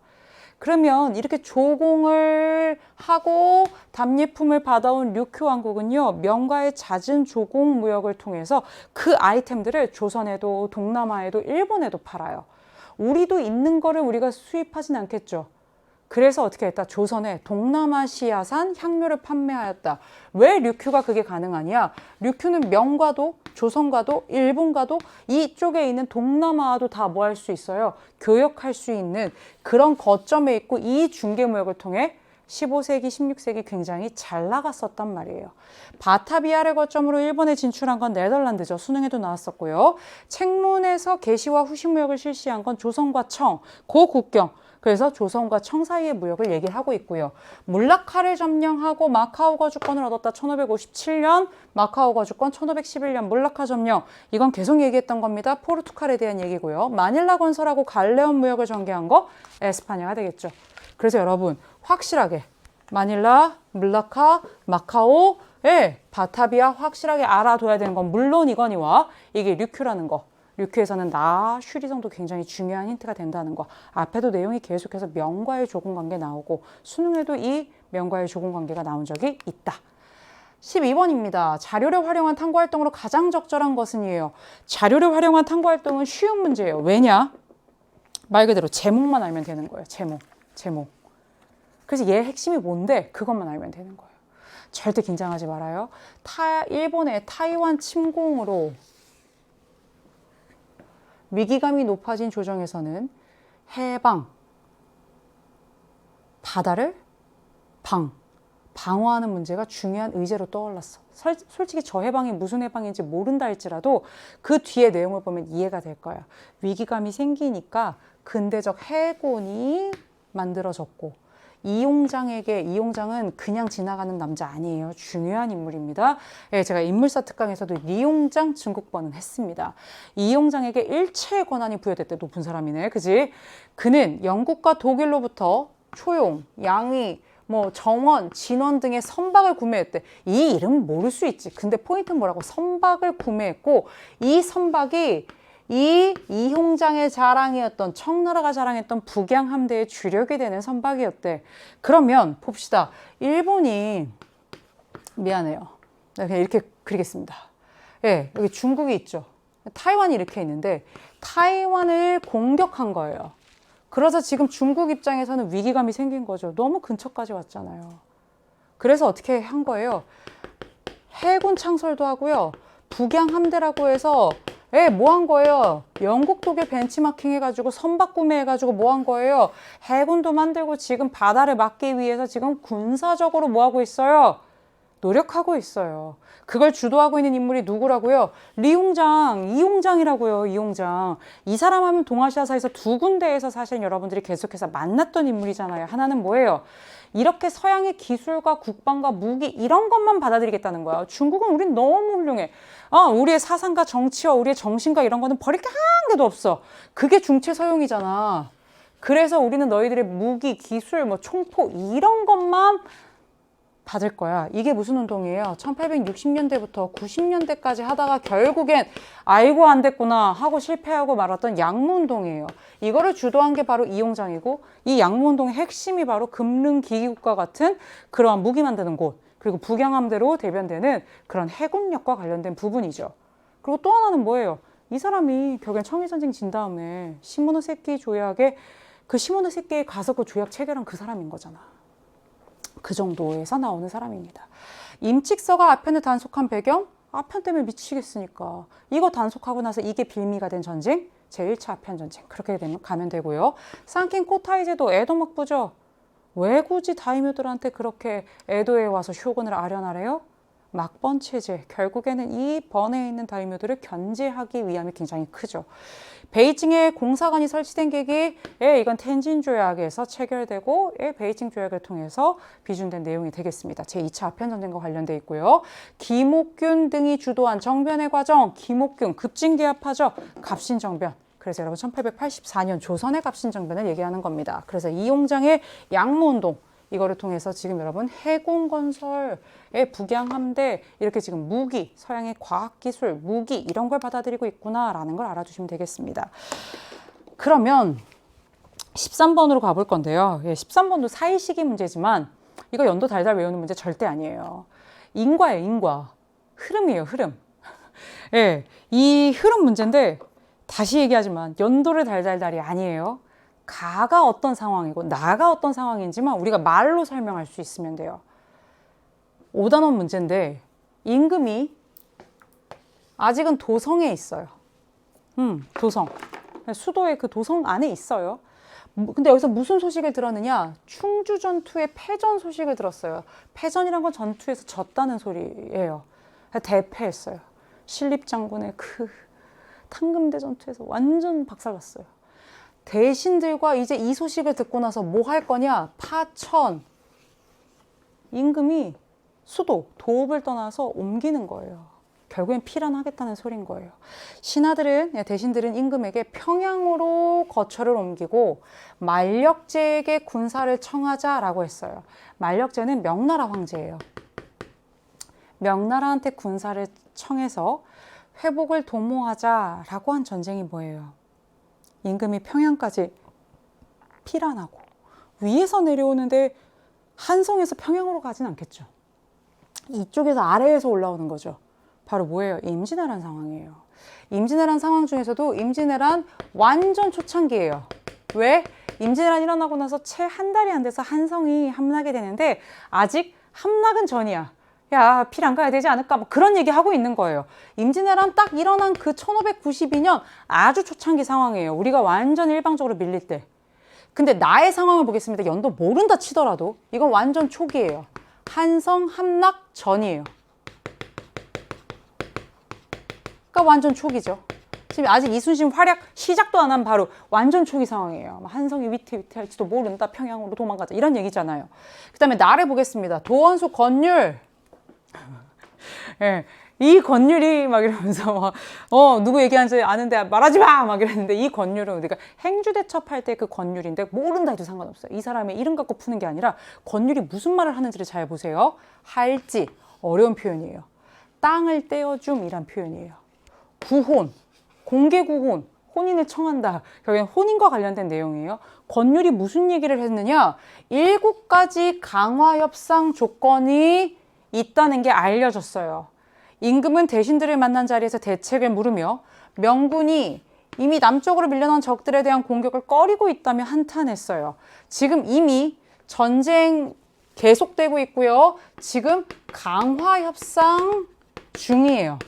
그러면 이렇게 조공을 하고 답례품을 받아온 류큐 왕국은요, 명가의 잦은 조공 무역을 통해서 그 아이템들을 조선에도 동남아에도 일본에도 팔아요. 우리도 있는 거를 우리가 수입하진 않겠죠. 그래서 어떻게 했다? 조선에 동남아시아산 향료를 판매하였다. 왜 류큐가 그게 가능하냐? 류큐는 명과도 조선과도 일본과도 이쪽에 있는 동남아와도 다 뭐 할 수 있어요? 교역할 수 있는 그런 거점에 있고 이 중개무역을 통해 15세기, 16세기 굉장히 잘 나갔었단 말이에요. 바타비아를 거점으로 일본에 진출한 건 네덜란드죠. 수능에도 나왔었고요. 책문에서 개시와 후시무역을 실시한 건 조선과 청, 그 국경. 그래서 조선과 청 사이의 무역을 얘기를 하고 있고요. 몰라카를 점령하고 마카오 거주권을 얻었다. 1557년, 마카오 거주권 1511년 몰라카 점령. 이건 계속 얘기했던 겁니다. 포르투갈에 대한 얘기고요. 마닐라 건설하고 갈레온 무역을 전개한 거 에스파냐가 되겠죠. 그래서 여러분 확실하게 마닐라, 몰라카, 마카오, 바타비아 확실하게 알아둬야 되는 건 물론 이거니와 이게 류큐라는 거. 류큐에서는 나, 슈리성도 굉장히 중요한 힌트가 된다는 거. 앞에도 내용이 계속해서 명과의 조공관계 나오고 수능에도 이 명과의 조공관계가 나온 적이 있다. 12번입니다. 자료를 활용한 탐구활동으로 가장 적절한 것은 이에요. 자료를 활용한 탐구활동은 쉬운 문제예요. 왜냐? 말 그대로 제목만 알면 되는 거예요. 제목. 그래서 얘의 핵심이 뭔데? 그것만 알면 되는 거예요. 절대 긴장하지 말아요. 일본의 타이완 침공으로 위기감이 높아진 조정에서는 해방, 바다를 방어하는 문제가 중요한 의제로 떠올랐어. 솔직히 저 해방이 무슨 해방인지 모른다 할지라도 그 뒤에 내용을 보면 이해가 될 거야. 위기감이 생기니까 근대적 해군이 만들어졌고 이용장은 그냥 지나가는 남자 아니에요. 중요한 인물입니다. 제가 인물사 특강에서도 리용장 증국번은 했습니다. 이용장에게 일체의 권한이 부여됐대. 높은 사람이네. 그지? 그는 영국과 독일로부터 초용, 양위, 정원, 진원 등의 선박을 구매했대. 이 이름은 모를 수 있지. 근데 포인트는 뭐라고? 선박을 구매했고 이 선박이 이홍장의 자랑이었던 청나라가 자랑했던 북양 함대의 주력이 되는 선박이었대. 그러면 봅시다. 일본이 미안해요. 그냥 이렇게 그리겠습니다. 여기 중국이 있죠. 타이완이 이렇게 있는데 타이완을 공격한 거예요. 그래서 지금 중국 입장에서는 위기감이 생긴 거죠. 너무 근처까지 왔잖아요. 그래서 어떻게 한 거예요? 해군 창설도 하고요. 북양 함대라고 해서 뭐 한 거예요? 영국, 독일 벤치마킹 해가지고 선박 구매해가지고 뭐 한 거예요? 해군도 만들고 지금 바다를 막기 위해서 지금 군사적으로 뭐 하고 있어요? 노력하고 있어요. 그걸 주도하고 있는 인물이 누구라고요? 이용장이라고요. 이용장. 이 사람 하면 동아시아사에서 두 군데에서 사실 여러분들이 계속해서 만났던 인물이잖아요. 하나는 뭐예요? 이렇게 서양의 기술과 국방과 무기 이런 것만 받아들이겠다는 거야. 중국은 우린 너무 훌륭해. 우리의 사상과 정치와 우리의 정신과 이런 거는 버릴 게 한 개도 없어. 그게 중체서용이잖아. 그래서 우리는 너희들의 무기, 기술, 총포 이런 것만 받을 거야. 이게 무슨 운동이에요? 1860년대부터 90년대까지 하다가 결국엔 아이고 안 됐구나 하고 실패하고 말았던 양무운동이에요. 이거를 주도한 게 바로 이용장이고 이 양무운동의 핵심이 바로 금릉기기국과 같은 그러한 무기 만드는 곳 그리고 북양함대로 대변되는 그런 해군력과 관련된 부분이죠. 그리고 또 하나는 뭐예요? 이 사람이 결국엔 청일전쟁 진 다음에 시모노세키 조약에 그 시모노세키에 가서 그 조약 체결한 그 사람인 거잖아. 그 정도에서 나오는 사람입니다. 임칙서가 아편을 단속한 배경? 아편 때문에 미치겠으니까. 이거 단속하고 나서 이게 빌미가 된 전쟁? 제1차 아편 전쟁. 그렇게 가면 되고요. 산킨 코타이제도 에도 막부죠. 왜 굳이 다이묘들한테 그렇게 에도에 와서 쇼군을 아련하래요? 막번 체제, 결국에는 이 번에 있는 다이묘들을 견제하기 위함이 굉장히 크죠. 베이징에 공사관이 설치된 계기, 이건 텐진 조약에서 체결되고 베이징 조약을 통해서 비준된 내용이 되겠습니다. 제2차 아편전쟁과 관련돼 있고요. 김옥균 등이 주도한 정변의 과정, 김옥균 급진개합하죠. 갑신정변. 그래서 여러분 1884년 조선의 갑신정변을 얘기하는 겁니다. 그래서 이용장의 양모운동, 이거를 통해서 지금 여러분 해군건설의 북양함대 이렇게 지금 무기, 서양의 과학기술, 무기 이런 걸 받아들이고 있구나라는 걸 알아두시면 되겠습니다. 그러면 13번으로 가볼 건데요. 13번도 사이시기 문제지만 이거 연도 달달 외우는 문제 절대 아니에요. 인과예요, 인과. 흐름이에요, 흐름. 예, 이 흐름 문제인데 다시 얘기하지만 연도를 달달달이 아니에요. 가가 어떤 상황이고 나가 어떤 상황인지만 우리가 말로 설명할 수 있으면 돼요. 5단원 문제인데 임금이 아직은 도성에 있어요. 도성. 수도의 그 도성 안에 있어요. 근데 여기서 무슨 소식을 들었느냐? 충주 전투의 패전 소식을 들었어요. 패전이란 건 전투에서 졌다는 소리예요. 대패했어요. 신립장군의 그 탕금대 전투에서 완전 박살났어요. 대신들과 이제 이 소식을 듣고 나서 뭐 할 거냐? 파천. 임금이 수도, 도읍을 떠나서 옮기는 거예요. 결국엔 피란하겠다는 소린 거예요. 신하들은, 대신들은 임금에게 평양으로 거처를 옮기고 만력제에게 군사를 청하자라고 했어요. 만력제는 명나라 황제예요. 명나라한테 군사를 청해서 회복을 도모하자라고 한 전쟁이 뭐예요? 임금이 평양까지 피란하고 위에서 내려오는데 한성에서 평양으로 가진 않겠죠. 이쪽에서 아래에서 올라오는 거죠. 바로 뭐예요? 임진왜란 상황이에요. 임진왜란 상황 중에서도 임진왜란 완전 초창기예요. 왜? 임진왜란 일어나고 나서 채 한 달이 안 돼서 한성이 함락이 되는데 아직 함락은 전이야. 야, 피란 가야 되지 않을까? 뭐 그런 얘기 하고 있는 거예요. 임진왜란 딱 일어난 그 1592년 아주 초창기 상황이에요. 우리가 완전 일방적으로 밀릴 때. 근데 나의 상황을 보겠습니다. 연도 모른다 치더라도 이건 완전 초기예요. 한성 함락 전이에요. 그러니까 완전 초기죠. 지금 아직 이순신 활약 시작도 안 한 바로 완전 초기 상황이에요. 한성이 위태위태할지도 모른다. 평양으로 도망가자. 이런 얘기잖아요. 그 다음에 나를 보겠습니다. 도원수 권율. 예, 이 권율이 막 이러면서 막 누구 얘기하는지 아는데 말하지 마! 막 이랬는데 이 권율은 우리가 행주대첩할 때 그 권율인데 모른다 해도 상관없어요. 이 사람의 이름 갖고 푸는 게 아니라 권율이 무슨 말을 하는지를 잘 보세요. 할지 어려운 표현이에요. 땅을 떼어줌이란 표현이에요. 구혼, 공개구혼, 혼인을 청한다. 결국엔 혼인과 관련된 내용이에요. 권율이 무슨 얘기를 했느냐? 7가지 강화협상 조건이 있다는 게 알려졌어요. 임금은 대신들을 만난 자리에서 대책을 물으며 명군이 이미 남쪽으로 밀려난 적들에 대한 공격을 꺼리고 있다며 한탄했어요. 지금 이미 전쟁 계속되고 있고요. 지금 강화협상 중이에요.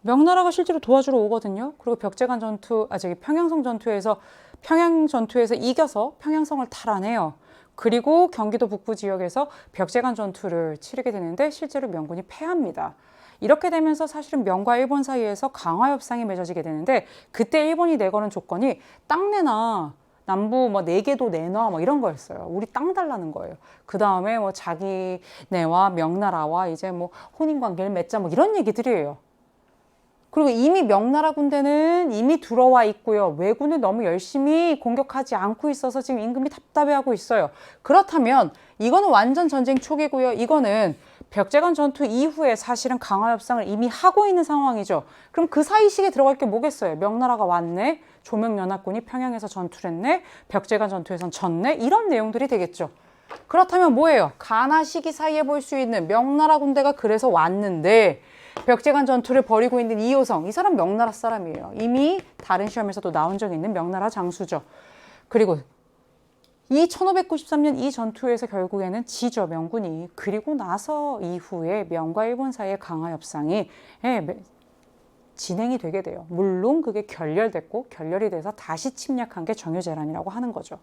명나라가 실제로 도와주러 오거든요. 그리고 벽제관 전투, 평양성 전투에서 평양 전투에서 이겨서 평양성을 탈환해요. 그리고 경기도 북부 지역에서 벽제관 전투를 치르게 되는데 실제로 명군이 패합니다. 이렇게 되면서 사실은 명과 일본 사이에서 강화협상이 맺어지게 되는데 그때 일본이 내거는 조건이 땅 내놔, 남부 뭐 4개도 내놔 뭐 이런 거였어요. 우리 땅 달라는 거예요. 그 다음에 뭐 자기네와 명나라와 이제 뭐 혼인관계를 맺자 뭐 이런 얘기들이에요. 그리고 이미 명나라 군대는 이미 들어와 있고요. 왜군을 너무 열심히 공격하지 않고 있어서 지금 임금이 답답해하고 있어요. 그렇다면 이거는 완전 전쟁 초기고요. 이거는 벽제관 전투 이후에 사실은 강화협상을 이미 하고 있는 상황이죠. 그럼 그 사이 시기에 들어갈 게 뭐겠어요? 명나라가 왔네. 조명연합군이 평양에서 전투를 했네. 벽제관 전투에선 졌네. 이런 내용들이 되겠죠. 그렇다면 뭐예요? 가나 시기 사이에 볼 수 있는 명나라 군대가 그래서 왔는데 벽제관 전투를 벌이고 있는 이효성, 이 사람 명나라 사람이에요. 이미 다른 시험에서도 나온 적이 있는 명나라 장수죠. 그리고 이 1593년 이 전투에서 결국에는 지죠, 명군이. 그리고 나서 이후에 명과 일본 사이의 강화협상이 진행이 되게 돼요. 물론 그게 결렬됐고 결렬이 돼서 다시 침략한 게 정유재란이라고 하는 거죠.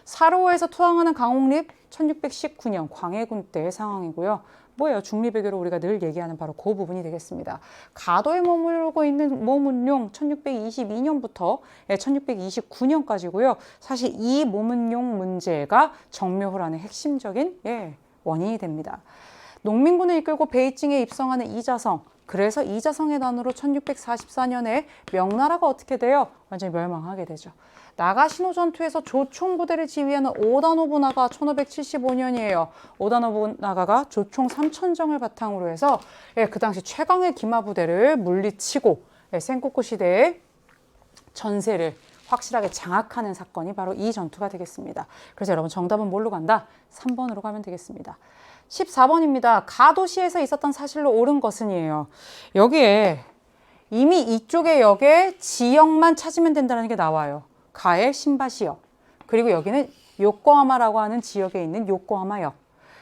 사로에서 투항하는 강홍립 1619년 광해군 때의 상황이고요. 뭐예요? 중리배교로 우리가 늘 얘기하는 바로 그 부분이 되겠습니다. 가도에 머물고 있는 모문룡 1622년부터 1629년까지고요. 사실 이 모문룡 문제가 정묘호란의 핵심적인 원인이 됩니다. 농민군을 이끌고 베이징에 입성하는 이자성, 그래서 이자성의 난으로 1644년에 명나라가 어떻게 돼요? 완전히 멸망하게 되죠. 나가시노 전투에서 조총 부대를 지휘하는 오다 노부나가 1575년이에요. 오다 노부나가가 조총 3,000정을 바탕으로 해서 그 당시 최강의 기마 부대를 물리치고 센코쿠 시대의 전세를 확실하게 장악하는 사건이 바로 이 전투가 되겠습니다. 그래서 여러분 정답은 뭘로 간다? 3번으로 가면 되겠습니다. 14번입니다. 가도시에서 있었던 사실로 옳은 것은이에요. 여기에 이미 이쪽의 역에 지역만 찾으면 된다는 게 나와요. 가의 신바시역. 그리고 여기는 요코하마라고 하는 지역에 있는 요코하마역.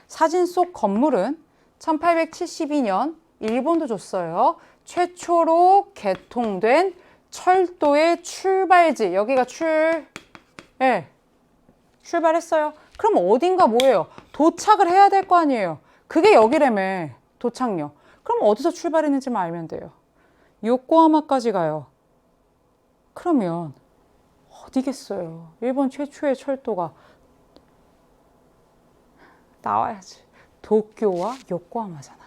사진 속 건물은 1872년 일본도 줬어요. 최초로 개통된 철도의 출발지. 여기가 출발했어요. 그럼 어딘가 뭐예요? 도착을 해야 될 거 아니에요. 그게 여기라며. 도착역. 그럼 어디서 출발했는지만 알면 돼요. 요코하마까지 가요. 그러면 어디겠어요? 일본 최초의 철도가 나와야지. 도쿄와 요코하마잖아.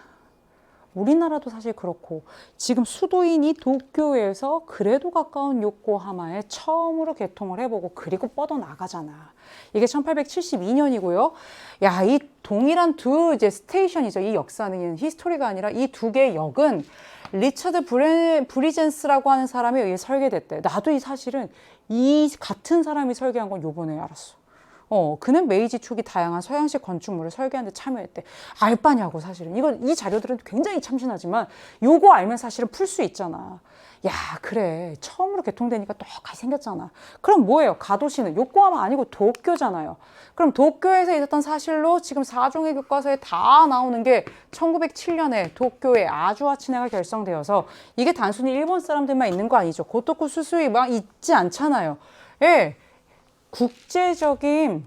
우리나라도 사실 그렇고 지금 수도인 이 도쿄에서 그래도 가까운 요코하마에 처음으로 개통을 해보고 그리고 뻗어나가잖아. 이게 1872년이고요. 야, 이 동일한 두 이제 스테이션이죠. 이 역사는 히스토리가 아니라 이 두 개의 역은 리처드 브리젠스라고 하는 사람에 의해 설계됐대. 나도 이 사실은 이 같은 사람이 설계한 건 요번에 알았어. 그는 메이지 초기 다양한 서양식 건축물을 설계하는 데 참여했대. 알 바냐고 사실은. 이 자료들은 굉장히 참신하지만 요거 알면 사실은 풀 수 있잖아. 야, 그래. 처음으로 개통되니까 똑같이 생겼잖아. 그럼 뭐예요? 가도시는 요코하마 아니고 도쿄잖아요. 그럼 도쿄에서 있었던 사실로 지금 4종의 교과서에 다 나오는 게 1907년에 도쿄의 아주아 친해가 결성되어서 이게 단순히 일본 사람들만 있는 거 아니죠. 고토쿠 수수이 막 있지 않잖아요. 예. 국제적인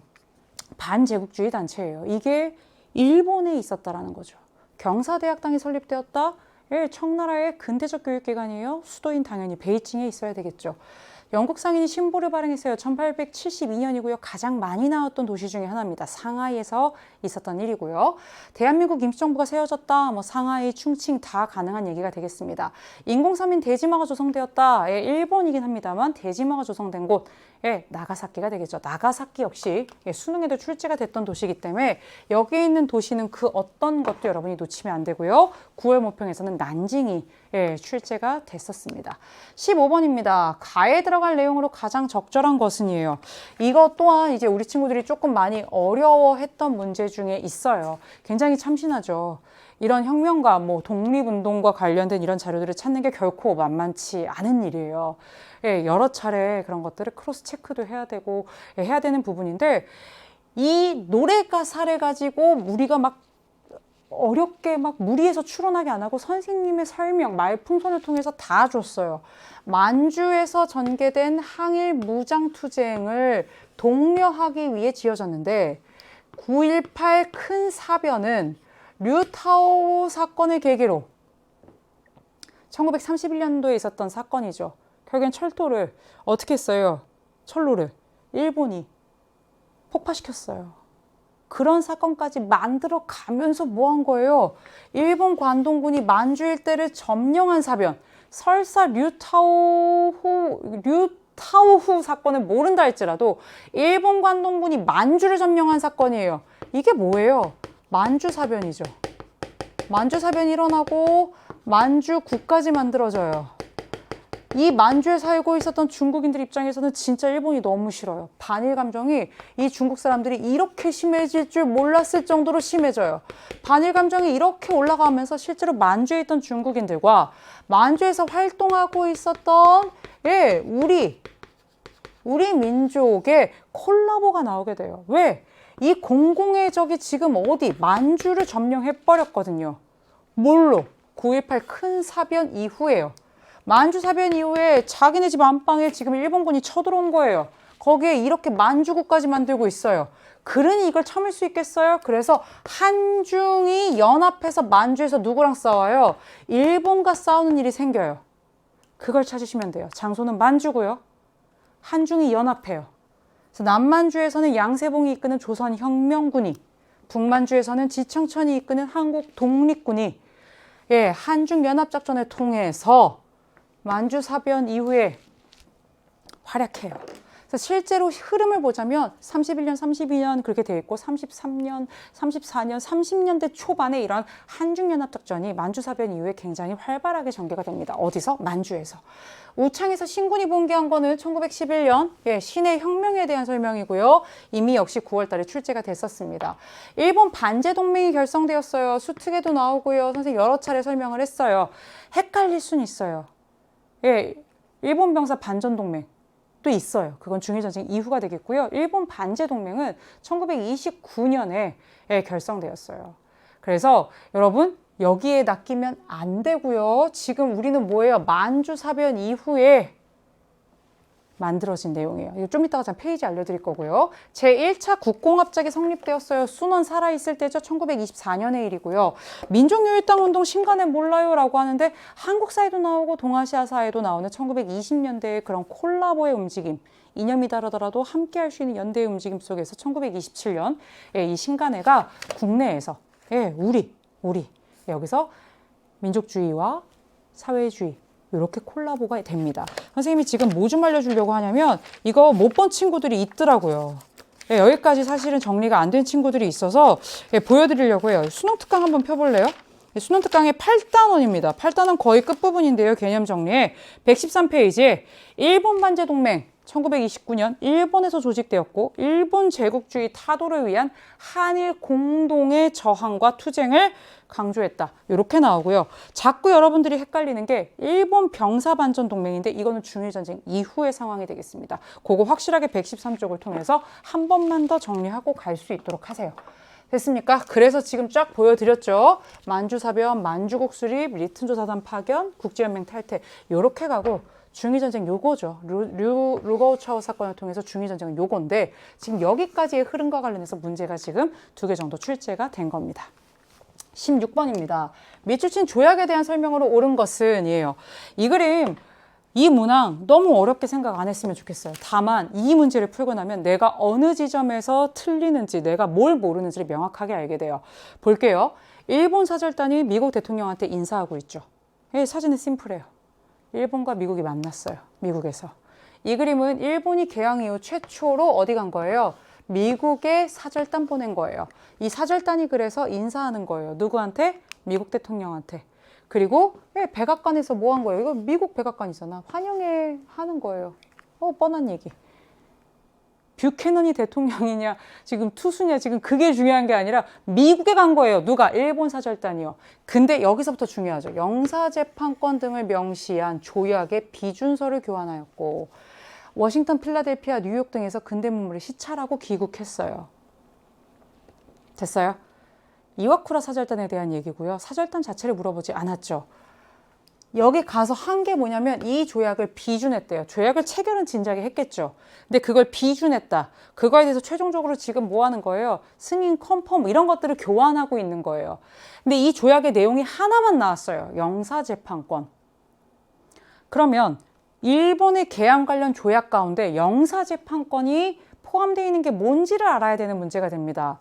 반제국주의 단체예요. 이게 일본에 있었다라는 거죠. 경사대학당이 설립되었다. 청나라의 근대적 교육기관이에요. 수도인 당연히 베이징에 있어야 되겠죠. 영국 상인이 신보를 발행했어요. 1872년이고요. 가장 많이 나왔던 도시 중에 하나입니다. 상하이에서 있었던 일이고요. 대한민국 임시정부가 세워졌다. 상하이, 충칭 다 가능한 얘기가 되겠습니다. 인공섬인 대지마가 조성되었다. 일본이긴 합니다만 대지마가 조성된 곳 나가사키가 되겠죠. 나가사키 역시 수능에도 출제가 됐던 도시이기 때문에 여기 있는 도시는 그 어떤 것도 여러분이 놓치면 안 되고요. 9월 모평에서는 난징이 출제가 됐었습니다. 15번입니다. 가에 들어갈 내용으로 가장 적절한 것은이에요. 이것 또한 이제 우리 친구들이 조금 많이 어려워했던 문제 중에 있어요. 굉장히 참신하죠. 이런 혁명과 독립운동과 관련된 이런 자료들을 찾는 게 결코 만만치 않은 일이에요. 여러 차례 그런 것들을 크로스 체크도 해야 되고 해야 되는 부분인데 이 노래 가사를 가지고 우리가 막 어렵게 막 무리해서 추론하게 안 하고 선생님의 설명, 말풍선을 통해서 다 줬어요. 만주에서 전개된 항일 무장투쟁을 독려하기 위해 지어졌는데 9.18 큰 사변은 류타오 사건을 계기로 1931년도에 있었던 사건이죠. 결국엔 철도를 어떻게 했어요? 철로를 일본이 폭파시켰어요. 그런 사건까지 만들어 가면서 뭐 한 거예요? 일본 관동군이 만주 일대를 점령한 사변. 설사 류타오후 사건을 모른다 할지라도 일본 관동군이 만주를 점령한 사건이에요. 이게 뭐예요? 만주 사변이죠. 만주 사변이 일어나고 만주 국까지 만들어져요. 이 만주에 살고 있었던 중국인들 입장에서는 진짜 일본이 너무 싫어요. 반일 감정이 이 중국 사람들이 이렇게 심해질 줄 몰랐을 정도로 심해져요. 반일 감정이 이렇게 올라가면서 실제로 만주에 있던 중국인들과 만주에서 활동하고 있었던 우리 민족의 콜라보가 나오게 돼요. 왜? 이 공공의 적이 지금 어디? 만주를 점령해버렸거든요. 뭘로? 9.18 큰 사변 이후에요. 만주사변 이후에 자기네 집 안방에 지금 일본군이 쳐들어온 거예요. 거기에 이렇게 만주국까지 만들고 있어요. 그러니 이걸 참을 수 있겠어요? 그래서 한중이 연합해서 만주에서 누구랑 싸워요? 일본과 싸우는 일이 생겨요. 그걸 찾으시면 돼요. 장소는 만주고요. 한중이 연합해요. 그래서 남만주에서는 양세봉이 이끄는 조선혁명군이, 북만주에서는 지청천이 이끄는 한국 독립군이 한중연합작전을 통해서 만주사변 이후에 활약해요. 그래서 실제로 흐름을 보자면 31년, 32년 그렇게 돼 있고 33년, 34년, 30년대 초반에 이런 한중연합작전이 만주사변 이후에 굉장히 활발하게 전개가 됩니다. 어디서? 만주에서. 우창에서 신군이 봉기한 거는 1911년 신의 혁명에 대한 설명이고요. 이미 역시 9월 달에 출제가 됐었습니다. 일본 반제동맹이 결성되었어요. 수특에도 나오고요. 선생님 여러 차례 설명을 했어요. 헷갈릴 수는 있어요. 일본 병사 반전동맹. 또 있어요. 그건 중일전쟁 이후가 되겠고요. 일본 반제동맹은 1929년에 결성되었어요. 그래서 여러분 여기에 낚이면 안 되고요. 지금 우리는 뭐예요? 만주사변 이후에 만들어진 내용이에요. 이거 좀 이따가 페이지 알려드릴 거고요. 제1차 국공합작이 성립되었어요. 순원 살아있을 때죠. 1924년의 일이고요. 민족유일당운동 신간에 몰라요 라고 하는데 한국사에도 나오고 동아시아사에도 나오는 1920년대의 그런 콜라보의 움직임, 이념이 다르더라도 함께 할 수 있는 연대의 움직임 속에서 1927년 이 신간회가 국내에서 우리 여기서 민족주의와 사회주의 이렇게 콜라보가 됩니다. 선생님이 지금 뭐 좀 알려주려고 하냐면 이거 못 본 친구들이 있더라고요. 여기까지 사실은 정리가 안 된 친구들이 있어서 보여드리려고 해요. 수능특강 한번 펴볼래요? 수능특강의 8단원입니다. 8단원 거의 끝부분인데요. 개념 정리에 113페이지에 일본 반제동맹 1929년 일본에서 조직되었고 일본 제국주의 타도를 위한 한일 공동의 저항과 투쟁을 강조했다. 이렇게 나오고요. 자꾸 여러분들이 헷갈리는 게 일본 병사반전 동맹인데 이거는 중일전쟁 이후의 상황이 되겠습니다. 그거 확실하게 113쪽을 통해서 한 번만 더 정리하고 갈 수 있도록 하세요. 됐습니까? 그래서 지금 쫙 보여드렸죠. 만주사변, 만주국 수립, 리튼조사단 파견, 국제연맹 탈퇴 이렇게 가고 중일전쟁 요거죠. 루거우차오 사건을 통해서 중일전쟁은 요건데 지금 여기까지의 흐름과 관련해서 문제가 지금 2개 정도 출제가 된 겁니다. 16번입니다. 미추친 조약에 대한 설명으로 옳은 것은 이에요. 이 그림, 이 문항 너무 어렵게 생각 안 했으면 좋겠어요. 다만 이 문제를 풀고 나면 내가 어느 지점에서 틀리는지 내가 뭘 모르는지를 명확하게 알게 돼요. 볼게요. 일본 사절단이 미국 대통령한테 인사하고 있죠. 사진은 심플해요. 일본과 미국이 만났어요. 미국에서. 이 그림은 일본이 개항 이후 최초로 어디 간 거예요? 미국에 사절단 보낸 거예요. 이 사절단이 그래서 인사하는 거예요. 누구한테? 미국 대통령한테. 그리고 백악관에서 뭐 한 거예요? 이거 미국 백악관이잖아. 환영회 하는 거예요. 뻔한 얘기. 뷰캐넌이 대통령이냐 지금 투수냐 지금 그게 중요한 게 아니라 미국에 간 거예요. 누가? 일본 사절단이요. 근데 여기서부터 중요하죠. 영사재판권 등을 명시한 조약의 비준서를 교환하였고 워싱턴, 필라델피아, 뉴욕 등에서 근대문물을 시찰하고 귀국했어요. 됐어요? 이와쿠라 사절단에 대한 얘기고요. 사절단 자체를 물어보지 않았죠. 여기 가서 한 게 뭐냐면 이 조약을 비준했대요. 조약을 체결은 진작에 했겠죠. 근데 그걸 비준했다. 그거에 대해서 최종적으로 지금 뭐 하는 거예요? 승인, 컨펌 이런 것들을 교환하고 있는 거예요. 근데 이 조약의 내용이 하나만 나왔어요. 영사재판권. 그러면 일본의 개항 관련 조약 가운데 영사재판권이 포함되어 있는 게 뭔지를 알아야 되는 문제가 됩니다.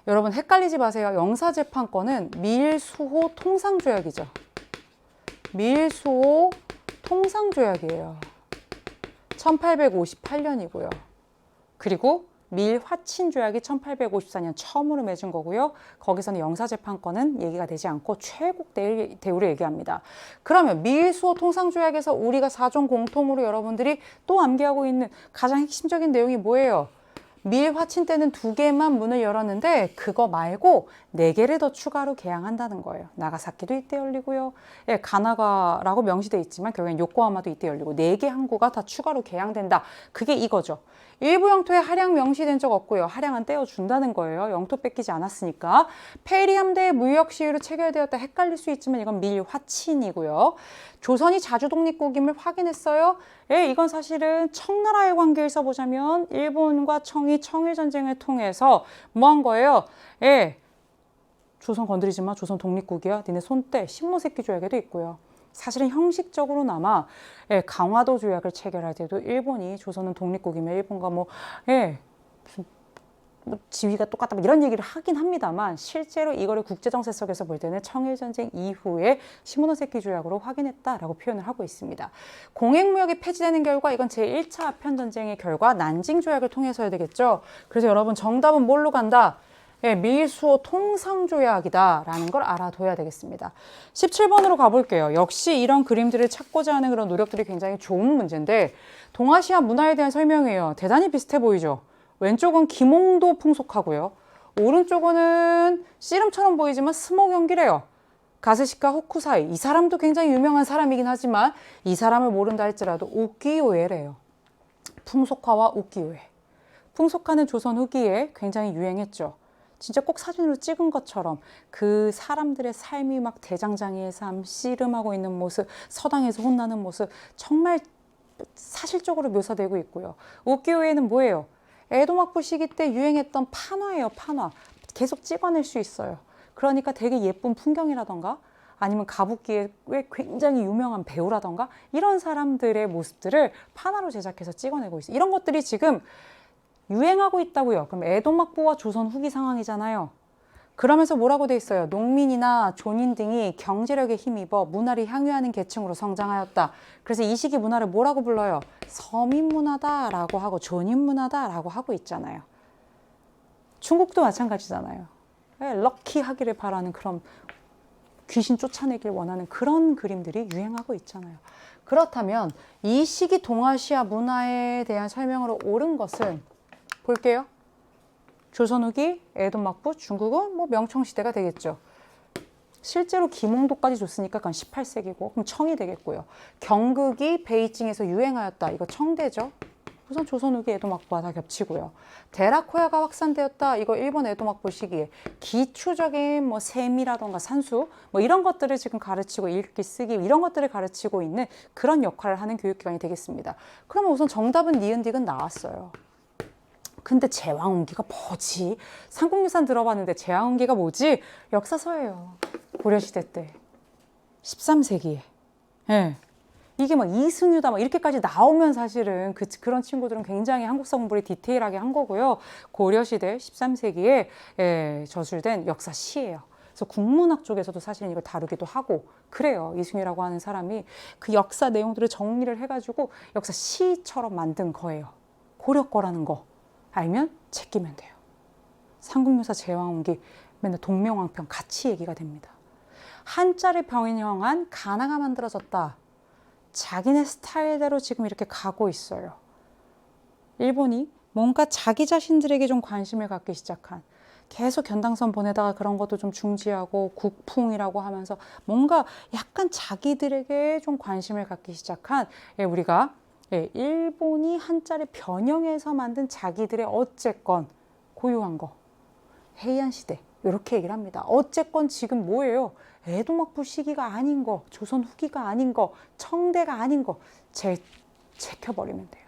여러분 헷갈리지 마세요. 영사재판권은 밀수호 통상조약이죠. 밀수호 통상조약이에요. 1858년이고요. 그리고 밀화친조약이 1854년 처음으로 맺은 거고요. 거기서는 영사재판권은 얘기가 되지 않고 최국 대우를 얘기합니다. 그러면 밀수호 통상조약에서 우리가 사종 공통으로 여러분들이 또 암기하고 있는 가장 핵심적인 내용이 뭐예요? 밀화친 때는 2개만 문을 열었는데 그거 말고 4개를 더 추가로 개항한다는 거예요. 나가사키도 이때 열리고요. 예, 가나가라고 명시되어 있지만 결국엔 요코하마도 이때 열리고 4개 항구가 다 추가로 개항된다. 그게 이거죠. 일부 영토에 할양 명시된 적 없고요. 할양은 떼어준다는 거예요. 영토 뺏기지 않았으니까. 페리 함대의 무역 시위로 체결되었다. 헷갈릴 수 있지만 이건 밀화친이고요. 조선이 자주 독립국임을 확인했어요. 예, 이건 사실은 청나라의 관계를 써보자면 일본과 청이 청일전쟁을 통해서 뭐 한 거예요? 예, 조선 건드리지 마. 조선 독립국이야. 니네 손 떼. 신모새끼 조약에도 있고요. 사실은 형식적으로나마 예, 강화도 조약을 체결할 때도 일본이 조선은 독립국이면 일본과 무슨 지위가 똑같다 이런 얘기를 하긴 합니다만 실제로 이거를 국제정세석에서 볼 때는 청일전쟁 이후에 시모노세키 조약으로 확인했다라고 표현을 하고 있습니다. 공해무역이 폐지되는 결과 이건 제1차 아편전쟁의 결과 난징 조약을 통해서야 되겠죠. 그래서 여러분 정답은 뭘로 간다? 예, 밀수호 통상조약이다라는 걸 알아둬야 되겠습니다. 17번으로 가볼게요. 역시 이런 그림들을 찾고자 하는 그런 노력들이 굉장히 좋은 문제인데 동아시아 문화에 대한 설명이에요. 대단히 비슷해 보이죠? 왼쪽은 김홍도 풍속하고요. 오른쪽은 씨름처럼 보이지만 스모 경기래요. 가스시카 호쿠사이. 이 사람도 굉장히 유명한 사람이긴 하지만 이 사람을 모른다 할지라도 우키요에래요. 풍속화와 우키요에. 풍속화는 조선 후기에 굉장히 유행했죠. 진짜 꼭 사진으로 찍은 것처럼 그 사람들의 삶이 막 대장장이의 삶, 씨름하고 있는 모습, 서당에서 혼나는 모습 정말 사실적으로 묘사되고 있고요. 우키요에는 뭐예요? 에도막부 시기 때 유행했던 판화예요. 판화. 계속 찍어낼 수 있어요. 그러니까 되게 예쁜 풍경이라던가 아니면 가부키의 굉장히 유명한 배우라던가 이런 사람들의 모습들을 판화로 제작해서 찍어내고 있어요. 이런 것들이 지금 유행하고 있다고요. 그럼 에도막부와 조선 후기 상황이잖아요. 그러면서 뭐라고 돼 있어요? 농민이나 존인 등이 경제력에 힘입어 문화를 향유하는 계층으로 성장하였다. 그래서 이 시기 문화를 뭐라고 불러요? 서민문화다라고 하고 존인문화다라고 하고 있잖아요. 중국도 마찬가지잖아요. 럭키하기를 바라는 그런 귀신 쫓아내길 원하는 그런 그림들이 유행하고 있잖아요. 그렇다면 이 시기 동아시아 문화에 대한 설명으로 옳은 것은 볼게요. 조선 후기, 에도막부, 중국은 뭐 명청시대가 되겠죠. 실제로 김홍도까지 줬으니까 그건 18세기고 그럼 청이 되겠고요. 경극이 베이징에서 유행하였다. 이거 청대죠. 우선 조선 후기 에도막부와 다 겹치고요. 데라코야가 확산되었다. 이거 일본 에도막부 시기에 기초적인 뭐 셈이라던가 산수 뭐 이런 것들을 지금 가르치고 읽기 쓰기 이런 것들을 가르치고 있는 그런 역할을 하는 교육기관이 되겠습니다. 그러면 우선 정답은 니은딕은 나왔어요. 근데 제왕운기가 뭐지? 삼국유산 들어봤는데 제왕운기가 뭐지? 역사서예요. 고려시대 때. 13세기에. 예. 이게 막 이승유다 막 이렇게까지 나오면 사실은 그런 친구들은 굉장히 한국사 공부를 디테일하게 한 거고요. 고려시대 13세기에 저술된 역사시예요. 그래서 국문학 쪽에서도 사실은 이걸 다루기도 하고 그래요. 이승유라고 하는 사람이 그 역사 내용들을 정리를 해가지고 역사시처럼 만든 거예요. 고려 거라는 거. 알면 제끼면 돼요. 삼국유사 제왕운기 맨날 동명왕편 같이 얘기가 됩니다. 한자를 병행한 가나가 만들어졌다. 자기네 스타일대로 지금 이렇게 가고 있어요. 일본이 뭔가 자기 자신들에게 좀 관심을 갖기 시작한 계속 견당선 보내다가 그런 것도 좀 중지하고 국풍이라고 하면서 뭔가 약간 자기들에게 좀 관심을 갖기 시작한 우리가 일본이 한자를 변형해서 만든 자기들의 어쨌건 고유한 거 헤이안 시대 이렇게 얘기를 합니다. 어쨌건 지금 뭐예요? 에도막부 시기가 아닌 거, 조선 후기가 아닌 거, 청대가 아닌 거 제껴버리면 돼요.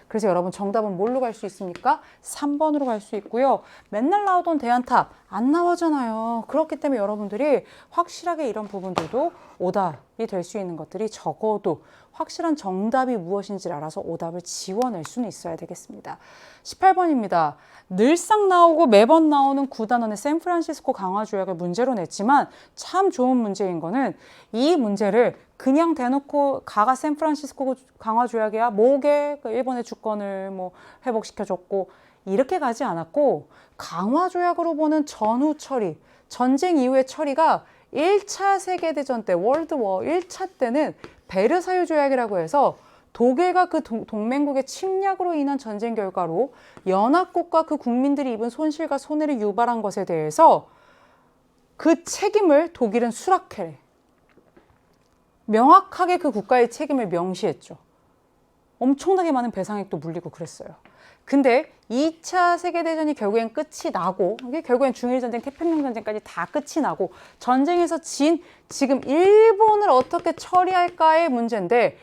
그래서 여러분 정답은 뭘로 갈 수 있습니까? 3번으로 갈 수 있고요. 맨날 나오던 대안탑 안 나오잖아요. 그렇기 때문에 여러분들이 확실하게 이런 부분들도 오답이 될 수 있는 것들이 적어도 확실한 정답이 무엇인지를 알아서 오답을 지워낼 수는 있어야 되겠습니다. 18번입니다. 늘상 나오고 매번 나오는 9단원의 샌프란시스코 강화 조약을 문제로 냈지만 참 좋은 문제인 거는 이 문제를 그냥 대놓고 가가 샌프란시스코 강화 조약이야 뭐게 일본의 주권을 뭐 회복시켜줬고 이렇게 가지 않았고 강화 조약으로 보는 전후 처리, 전쟁 이후의 처리가 1차 세계대전 때 월드워 1차 때는 베르사유 조약이라고 해서 독일과 그 동맹국의 침략으로 인한 전쟁 결과로 연합국과 그 국민들이 입은 손실과 손해를 유발한 것에 대해서 그 책임을 독일은 수락해. 명확하게 그 국가의 책임을 명시했죠. 엄청나게 많은 배상액도 물리고 그랬어요. 근데 2차 세계대전이 결국엔 끝이 나고, 이게 결국엔 중일전쟁, 태평양전쟁까지 다 끝이 나고, 전쟁에서 진 지금 일본을 어떻게 처리할까의 문제인데,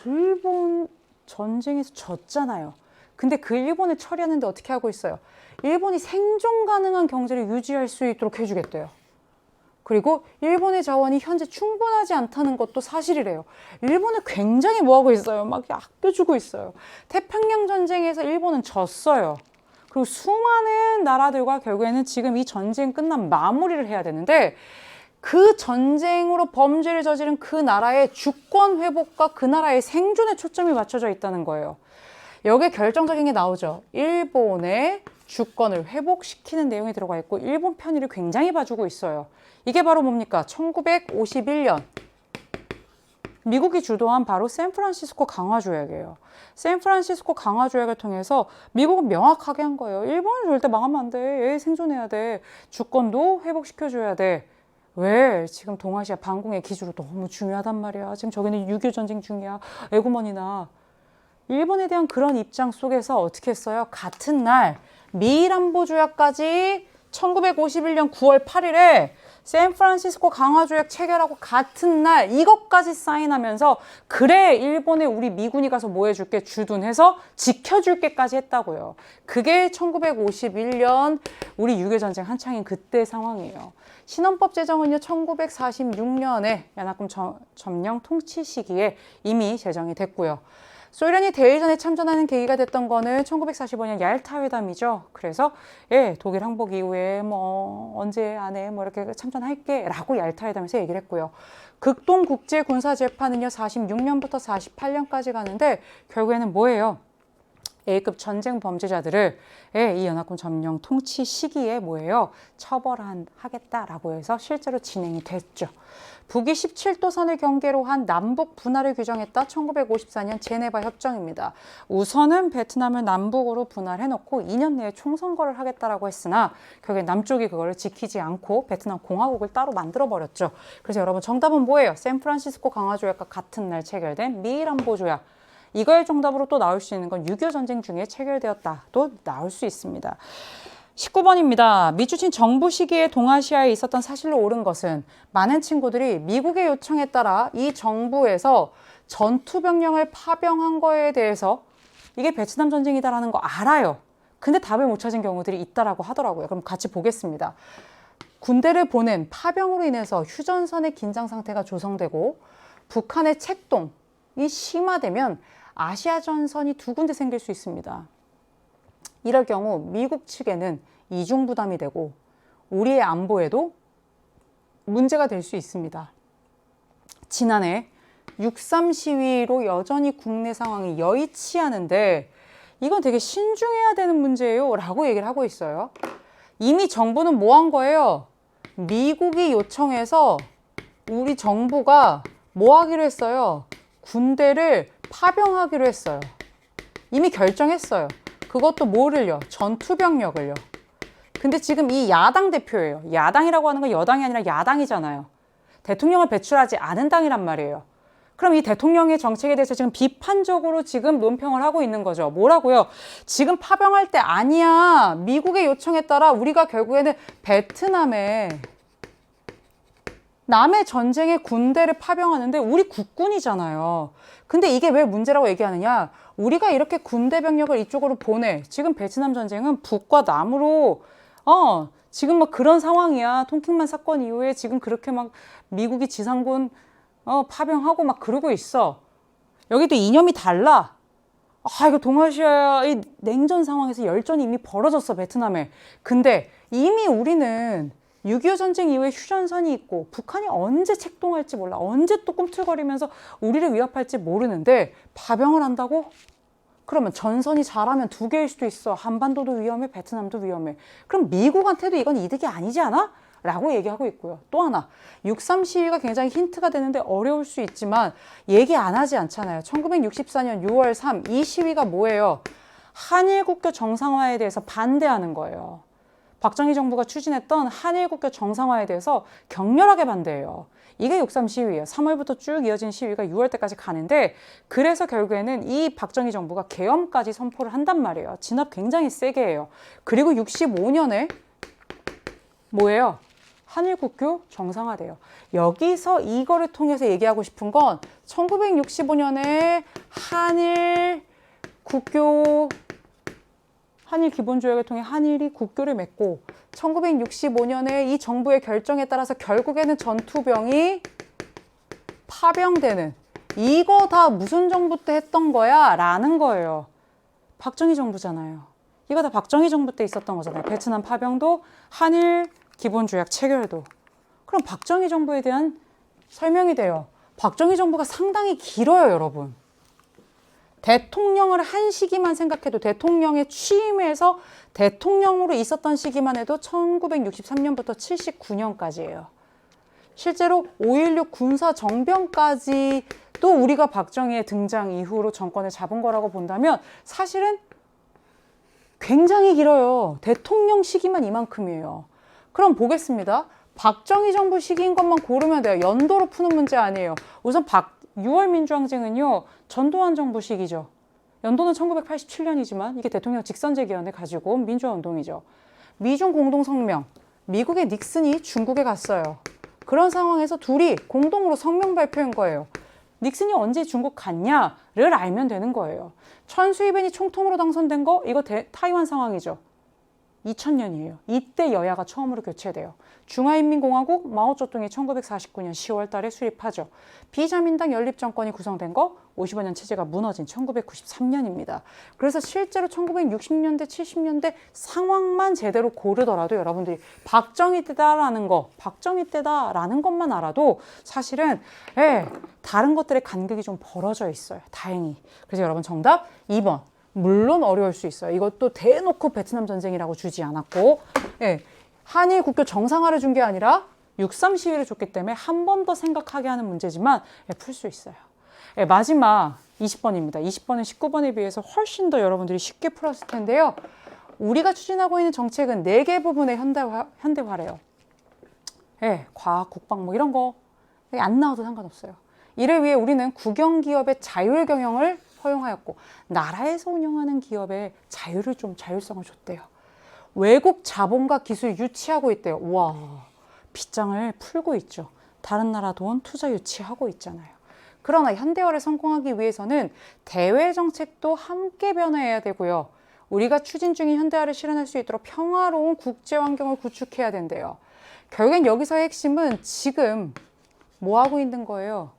일본 전쟁에서 졌잖아요. 근데 그 일본을 처리하는데 어떻게 하고 있어요? 일본이 생존 가능한 경제를 유지할 수 있도록 해주겠대요. 그리고 일본의 자원이 현재 충분하지 않다는 것도 사실이래요. 일본은 굉장히 뭐하고 있어요? 막 아껴주고 있어요. 태평양 전쟁에서 일본은 졌어요. 그리고 수많은 나라들과 결국에는 지금 이 전쟁 끝난 마무리를 해야 되는데, 그 전쟁으로 범죄를 저지른 그 나라의 주권 회복과 그 나라의 생존에 초점이 맞춰져 있다는 거예요. 여기에 결정적인 게 나오죠. 일본의 주권을 회복시키는 내용이 들어가 있고, 일본 편의를 굉장히 봐주고 있어요. 이게 바로 뭡니까? 1951년 미국이 주도한 바로 샌프란시스코 강화조약이에요. 샌프란시스코 강화조약을 통해서 미국은 명확하게 한 거예요. 일본은 절대 망하면 안 돼. 얘 생존해야 돼. 주권도 회복시켜줘야 돼. 왜? 지금 동아시아 반공의 기주로 너무 중요하단 말이야. 지금 저기는 6.25 전쟁 중이야. 에구먼이나. 일본에 대한 그런 입장 속에서 어떻게 했어요? 같은 날 미일안보조약까지 1951년 9월 8일에 샌프란시스코 강화조약 체결하고 같은 날 이것까지 사인하면서, 그래 일본에 우리 미군이 가서 뭐 해줄게, 주둔해서 지켜줄게까지 했다고요. 그게 1951년 우리 6.25 전쟁 한창인 그때 상황이에요. 신헌법 제정은요 1946년에 연합군 점령 통치 시기에 이미 제정이 됐고요. 소련이 대일전에 참전하는 계기가 됐던 거는 1945년 얄타 회담이죠. 그래서 독일 항복 이후에 뭐 언제 안에 뭐 이렇게 참전할게 라고 얄타 회담에서 얘기를 했고요. 극동 국제 군사 재판은요 46년부터 48년까지 가는데, 결국에는 뭐예요? A급 전쟁 범죄자들을 이 연합군 점령 통치 시기에 뭐예요? 처벌하겠다라고 해서 실제로 진행이 됐죠. 북위 17도선을 경계로 한 남북 분할을 규정했다. 1954년 제네바 협정입니다. 우선은 베트남을 남북으로 분할해놓고 2년 내에 총선거를 하겠다라고 했으나 결국에 남쪽이 그걸 지키지 않고 베트남 공화국을 따로 만들어버렸죠. 그래서 여러분 정답은 뭐예요? 샌프란시스코 강화조약과 같은 날 체결된 미일안보조약. 이거의 정답으로 또 나올 수 있는 건 6.25 전쟁 중에 체결되었다. 또 나올 수 있습니다. 19번입니다. 미주친 정부 시기에 동아시아에 있었던 사실로 옳은 것은, 많은 친구들이 미국의 요청에 따라 이 정부에서 전투병력을 파병한 거에 대해서 이게 베트남 전쟁이다라는 거 알아요. 근데 답을 못 찾은 경우들이 있다라고 하더라고요. 그럼 같이 보겠습니다. 군대를 보낸 파병으로 인해서 휴전선의 긴장 상태가 조성되고 북한의 책동이 심화되면 아시아 전선이 두 군데 생길 수 있습니다. 이럴 경우 미국 측에는 이중 부담이 되고 우리의 안보에도 문제가 될 수 있습니다. 지난해 6.3 시위로 여전히 국내 상황이 여의치 않은데 이건 되게 신중해야 되는 문제예요 라고 얘기를 하고 있어요. 이미 정부는 뭐 한 거예요? 미국이 요청해서 우리 정부가 뭐 하기로 했어요? 군대를 파병하기로 했어요. 이미 결정했어요. 그것도 뭐를요? 전투병력을요. 근데 지금 이 야당 대표예요. 야당이라고 하는 건 여당이 아니라 야당이잖아요. 대통령을 배출하지 않은 당이란 말이에요. 그럼 이 대통령의 정책에 대해서 지금 비판적으로 지금 논평을 하고 있는 거죠. 뭐라고요? 지금 파병할 때 아니야. 미국의 요청에 따라 우리가 결국에는 베트남에 남의 전쟁에 군대를 파병하는데 우리 국군이잖아요. 근데 이게 왜 문제라고 얘기하느냐? 우리가 이렇게 군대 병력을 이쪽으로 보내. 지금 베트남 전쟁은 북과 남으로 지금 막 그런 상황이야. 통킹만 사건 이후에 지금 그렇게 막 미국이 지상군 파병하고 막 그러고 있어. 여기도 이념이 달라. 이거 동아시아의 냉전 상황에서 열전이 이미 벌어졌어, 베트남에. 근데 이미 우리는 6.25 전쟁 이후에 휴전선이 있고 북한이 언제 책동할지 몰라. 언제 또 꿈틀거리면서 우리를 위협할지 모르는데 파병을 한다고? 그러면 전선이 잘하면 두 개일 수도 있어. 한반도도 위험해, 베트남도 위험해. 그럼 미국한테도 이건 이득이 아니지 않아? 라고 얘기하고 있고요. 또 하나, 6.3 시위가 굉장히 힌트가 되는데 어려울 수 있지만 얘기 안 하지 않잖아요. 1964년 6월 3, 이 시위가 뭐예요? 한일 국교 정상화에 대해서 반대하는 거예요. 박정희 정부가 추진했던 한일 국교 정상화에 대해서 격렬하게 반대해요. 이게 6.3 시위예요. 3월부터 쭉 이어진 시위가 6월 때까지 가는데, 그래서 결국에는 이 박정희 정부가 계엄까지 선포를 한단 말이에요. 진압 굉장히 세게 해요. 그리고 65년에 뭐예요? 한일 국교 정상화돼요. 여기서 이거를 통해서 얘기하고 싶은 건 1965년에 한일 국교, 한일 기본조약을 통해 한일이 국교를 맺고 1965년에 이 정부의 결정에 따라서 결국에는 전투병이 파병되는, 이거 다 무슨 정부 때 했던 거야? 라는 거예요. 박정희 정부잖아요. 이거 다 박정희 정부 때 있었던 거잖아요. 베트남 파병도 한일 기본조약 체결도. 그럼 박정희 정부에 대한 설명이 돼요. 박정희 정부가 상당히 길어요, 여러분. 대통령을 한 시기만 생각해도, 대통령의 취임에서 대통령으로 있었던 시기만 해도 1963년부터 79년까지예요. 실제로 5.16 군사정변까지 또 우리가 박정희의 등장 이후로 정권을 잡은 거라고 본다면 사실은 굉장히 길어요. 대통령 시기만 이만큼이에요. 그럼 보겠습니다. 박정희 정부 시기인 것만 고르면 돼요. 연도로 푸는 문제 아니에요. 우선 6월 민주항쟁은요, 전두환 정부 시기죠. 연도는 1987년이지만 이게 대통령 직선제기원을 가지고 온 민주화운동이죠. 미중 공동성명, 미국의 닉슨이 중국에 갔어요. 그런 상황에서 둘이 공동으로 성명 발표한 거예요. 닉슨이 언제 중국 갔냐를 알면 되는 거예요. 천수이벤이 총통으로 당선된 거, 이거 타이완 상황이죠. 2000년이에요. 이때 여야가 처음으로 교체돼요. 중화인민공화국 마오쩌둥이 1949년 10월 달에 수립하죠. 비자민당 연립정권이 구성된 거 55년 체제가 무너진 1993년입니다. 그래서 실제로 1960년대, 70년대 상황만 제대로 고르더라도 여러분들이 박정희 때다라는 거, 박정희 때다라는 것만 알아도 사실은 다른 것들의 간극이 좀 벌어져 있어요. 다행히. 그래서 여러분 정답 2번. 물론 어려울 수 있어요. 이것도 대놓고 베트남 전쟁이라고 주지 않았고, 한일 국교 정상화를 준 게 아니라 6.3 시위를 줬기 때문에 한 번 더 생각하게 하는 문제지만 풀 수 있어요. 마지막 20번입니다. 20번은 19번에 비해서 훨씬 더 여러분들이 쉽게 풀었을 텐데요. 우리가 추진하고 있는 정책은 4개 부분의 현대화래요. 과학, 국방 뭐 이런 거 안 나와도 상관없어요. 이를 위해 우리는 국영기업의 자율경영을 허용하였고, 나라에서 운영하는 기업의 자율성을 줬대요. 외국 자본과 기술 유치하고 있대요. 와, 빗장을 풀고 있죠. 다른 나라 돈 투자 유치하고 있잖아요. 그러나 현대화를 성공하기 위해서는 대외 정책도 함께 변화해야 되고요. 우리가 추진 중인 현대화를 실현할 수 있도록 평화로운 국제 환경을 구축해야 된대요. 결국엔 여기서의 핵심은 지금 뭐 하고 있는 거예요?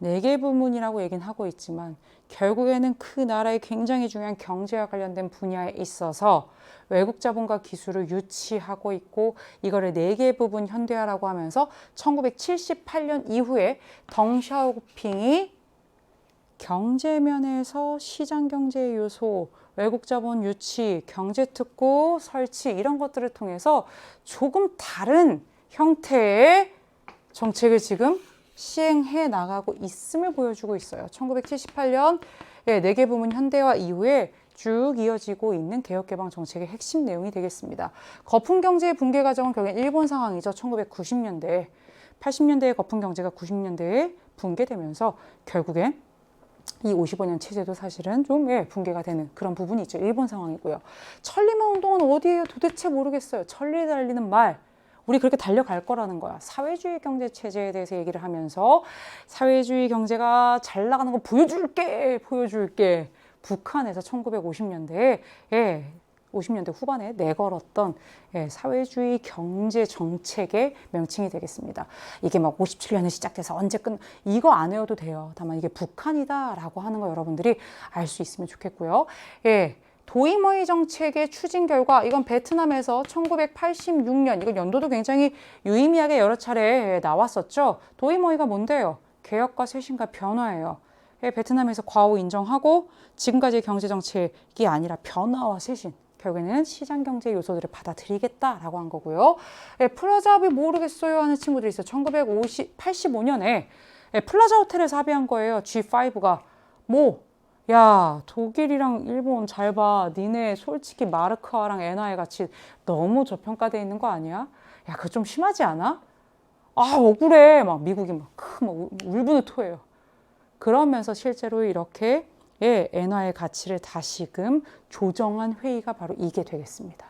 4개 부문이라고 얘기는 하고 있지만 결국에는 그 나라의 굉장히 중요한 경제와 관련된 분야에 있어서 외국 자본과 기술을 유치하고 있고, 이거를 4개 부분 현대화라고 하면서 1978년 이후에 덩샤오핑이 경제면에서 시장경제의 요소, 외국 자본 유치, 경제특구 설치 이런 것들을 통해서 조금 다른 형태의 정책을 지금 시행해 나가고 있음을 보여주고 있어요. 1978년 4개 부문 현대화 이후에 쭉 이어지고 있는 개혁개방 정책의 핵심 내용이 되겠습니다. 거품경제의 붕괴 과정은 결국엔 일본 상황이죠. 1990년대, 80년대의 거품경제가 90년대에 붕괴되면서 결국엔 이 55년 체제도 사실은 좀 붕괴가 되는 그런 부분이 있죠. 일본 상황이고요. 천리만 운동은 어디예요? 도대체 모르겠어요. 천리 달리는 말. 우리 그렇게 달려갈 거라는 거야. 사회주의 경제 체제에 대해서 얘기를 하면서 사회주의 경제가 잘 나가는 거 보여줄게. 북한에서 1950년대에 50년대 후반에 내걸었던 사회주의 경제 정책의 명칭이 되겠습니다. 이게 막 57년에 시작돼서 언제 이거 안 외워도 돼요. 다만 이게 북한이다라고 하는 거 여러분들이 알 수 있으면 좋겠고요. 도이머이 정책의 추진 결과, 이건 베트남에서 1986년, 이건 연도도 굉장히 유의미하게 여러 차례 나왔었죠. 도이머이가 뭔데요? 개혁과 쇄신과 변화예요. 베트남에서 과오 인정하고 지금까지의 경제정책이 아니라 변화와 쇄신, 결국에는 시장경제 요소들을 받아들이겠다라고 한 거고요. 플라자업이 모르겠어요 하는 친구들이 있어요. 1985년에 플라자 호텔에서 합의한 거예요. G5가. 야, 독일이랑 일본 잘 봐. 니네 솔직히 마르크화랑 엔화의 가치 너무 저평가돼 있는 거 아니야? 야, 그거 좀 심하지 않아? 아, 억울해. 막 미국이 막 울분을 토해요. 그러면서 실제로 이렇게 엔화의 가치를 다시금 조정한 회의가 바로 이게 되겠습니다.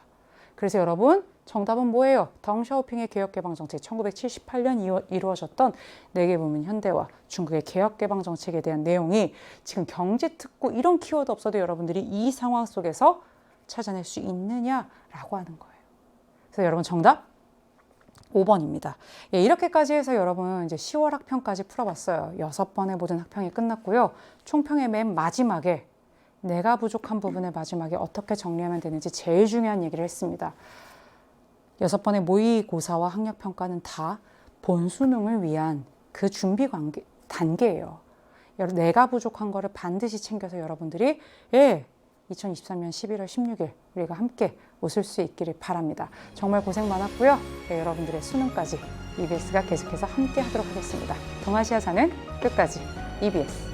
그래서 여러분, 정답은 뭐예요? 덩샤오핑의 개혁개방정책, 1978년 이루어졌던 내개부문 현대화, 중국의 개혁개방정책에 대한 내용이 지금 경제특구 이런 키워드 없어도 여러분들이 이 상황 속에서 찾아낼 수 있느냐라고 하는 거예요. 그래서 여러분 정답 5번입니다. 이렇게까지 해서 여러분 이제 10월 학평까지 풀어봤어요. 6번의 모든 학평이 끝났고요. 총평의 맨 마지막에 내가 부족한 부분의 마지막에 어떻게 정리하면 되는지 제일 중요한 얘기를 했습니다. 6번의 모의고사와 학력평가는 다 본수능을 위한 그 준비 단계예요. 내가 부족한 거를 반드시 챙겨서 여러분들이 2023년 11월 16일 우리가 함께 웃을 수 있기를 바랍니다. 정말 고생 많았고요. 여러분들의 수능까지 EBS가 계속해서 함께 하도록 하겠습니다. 동아시아 사는 끝까지 EBS.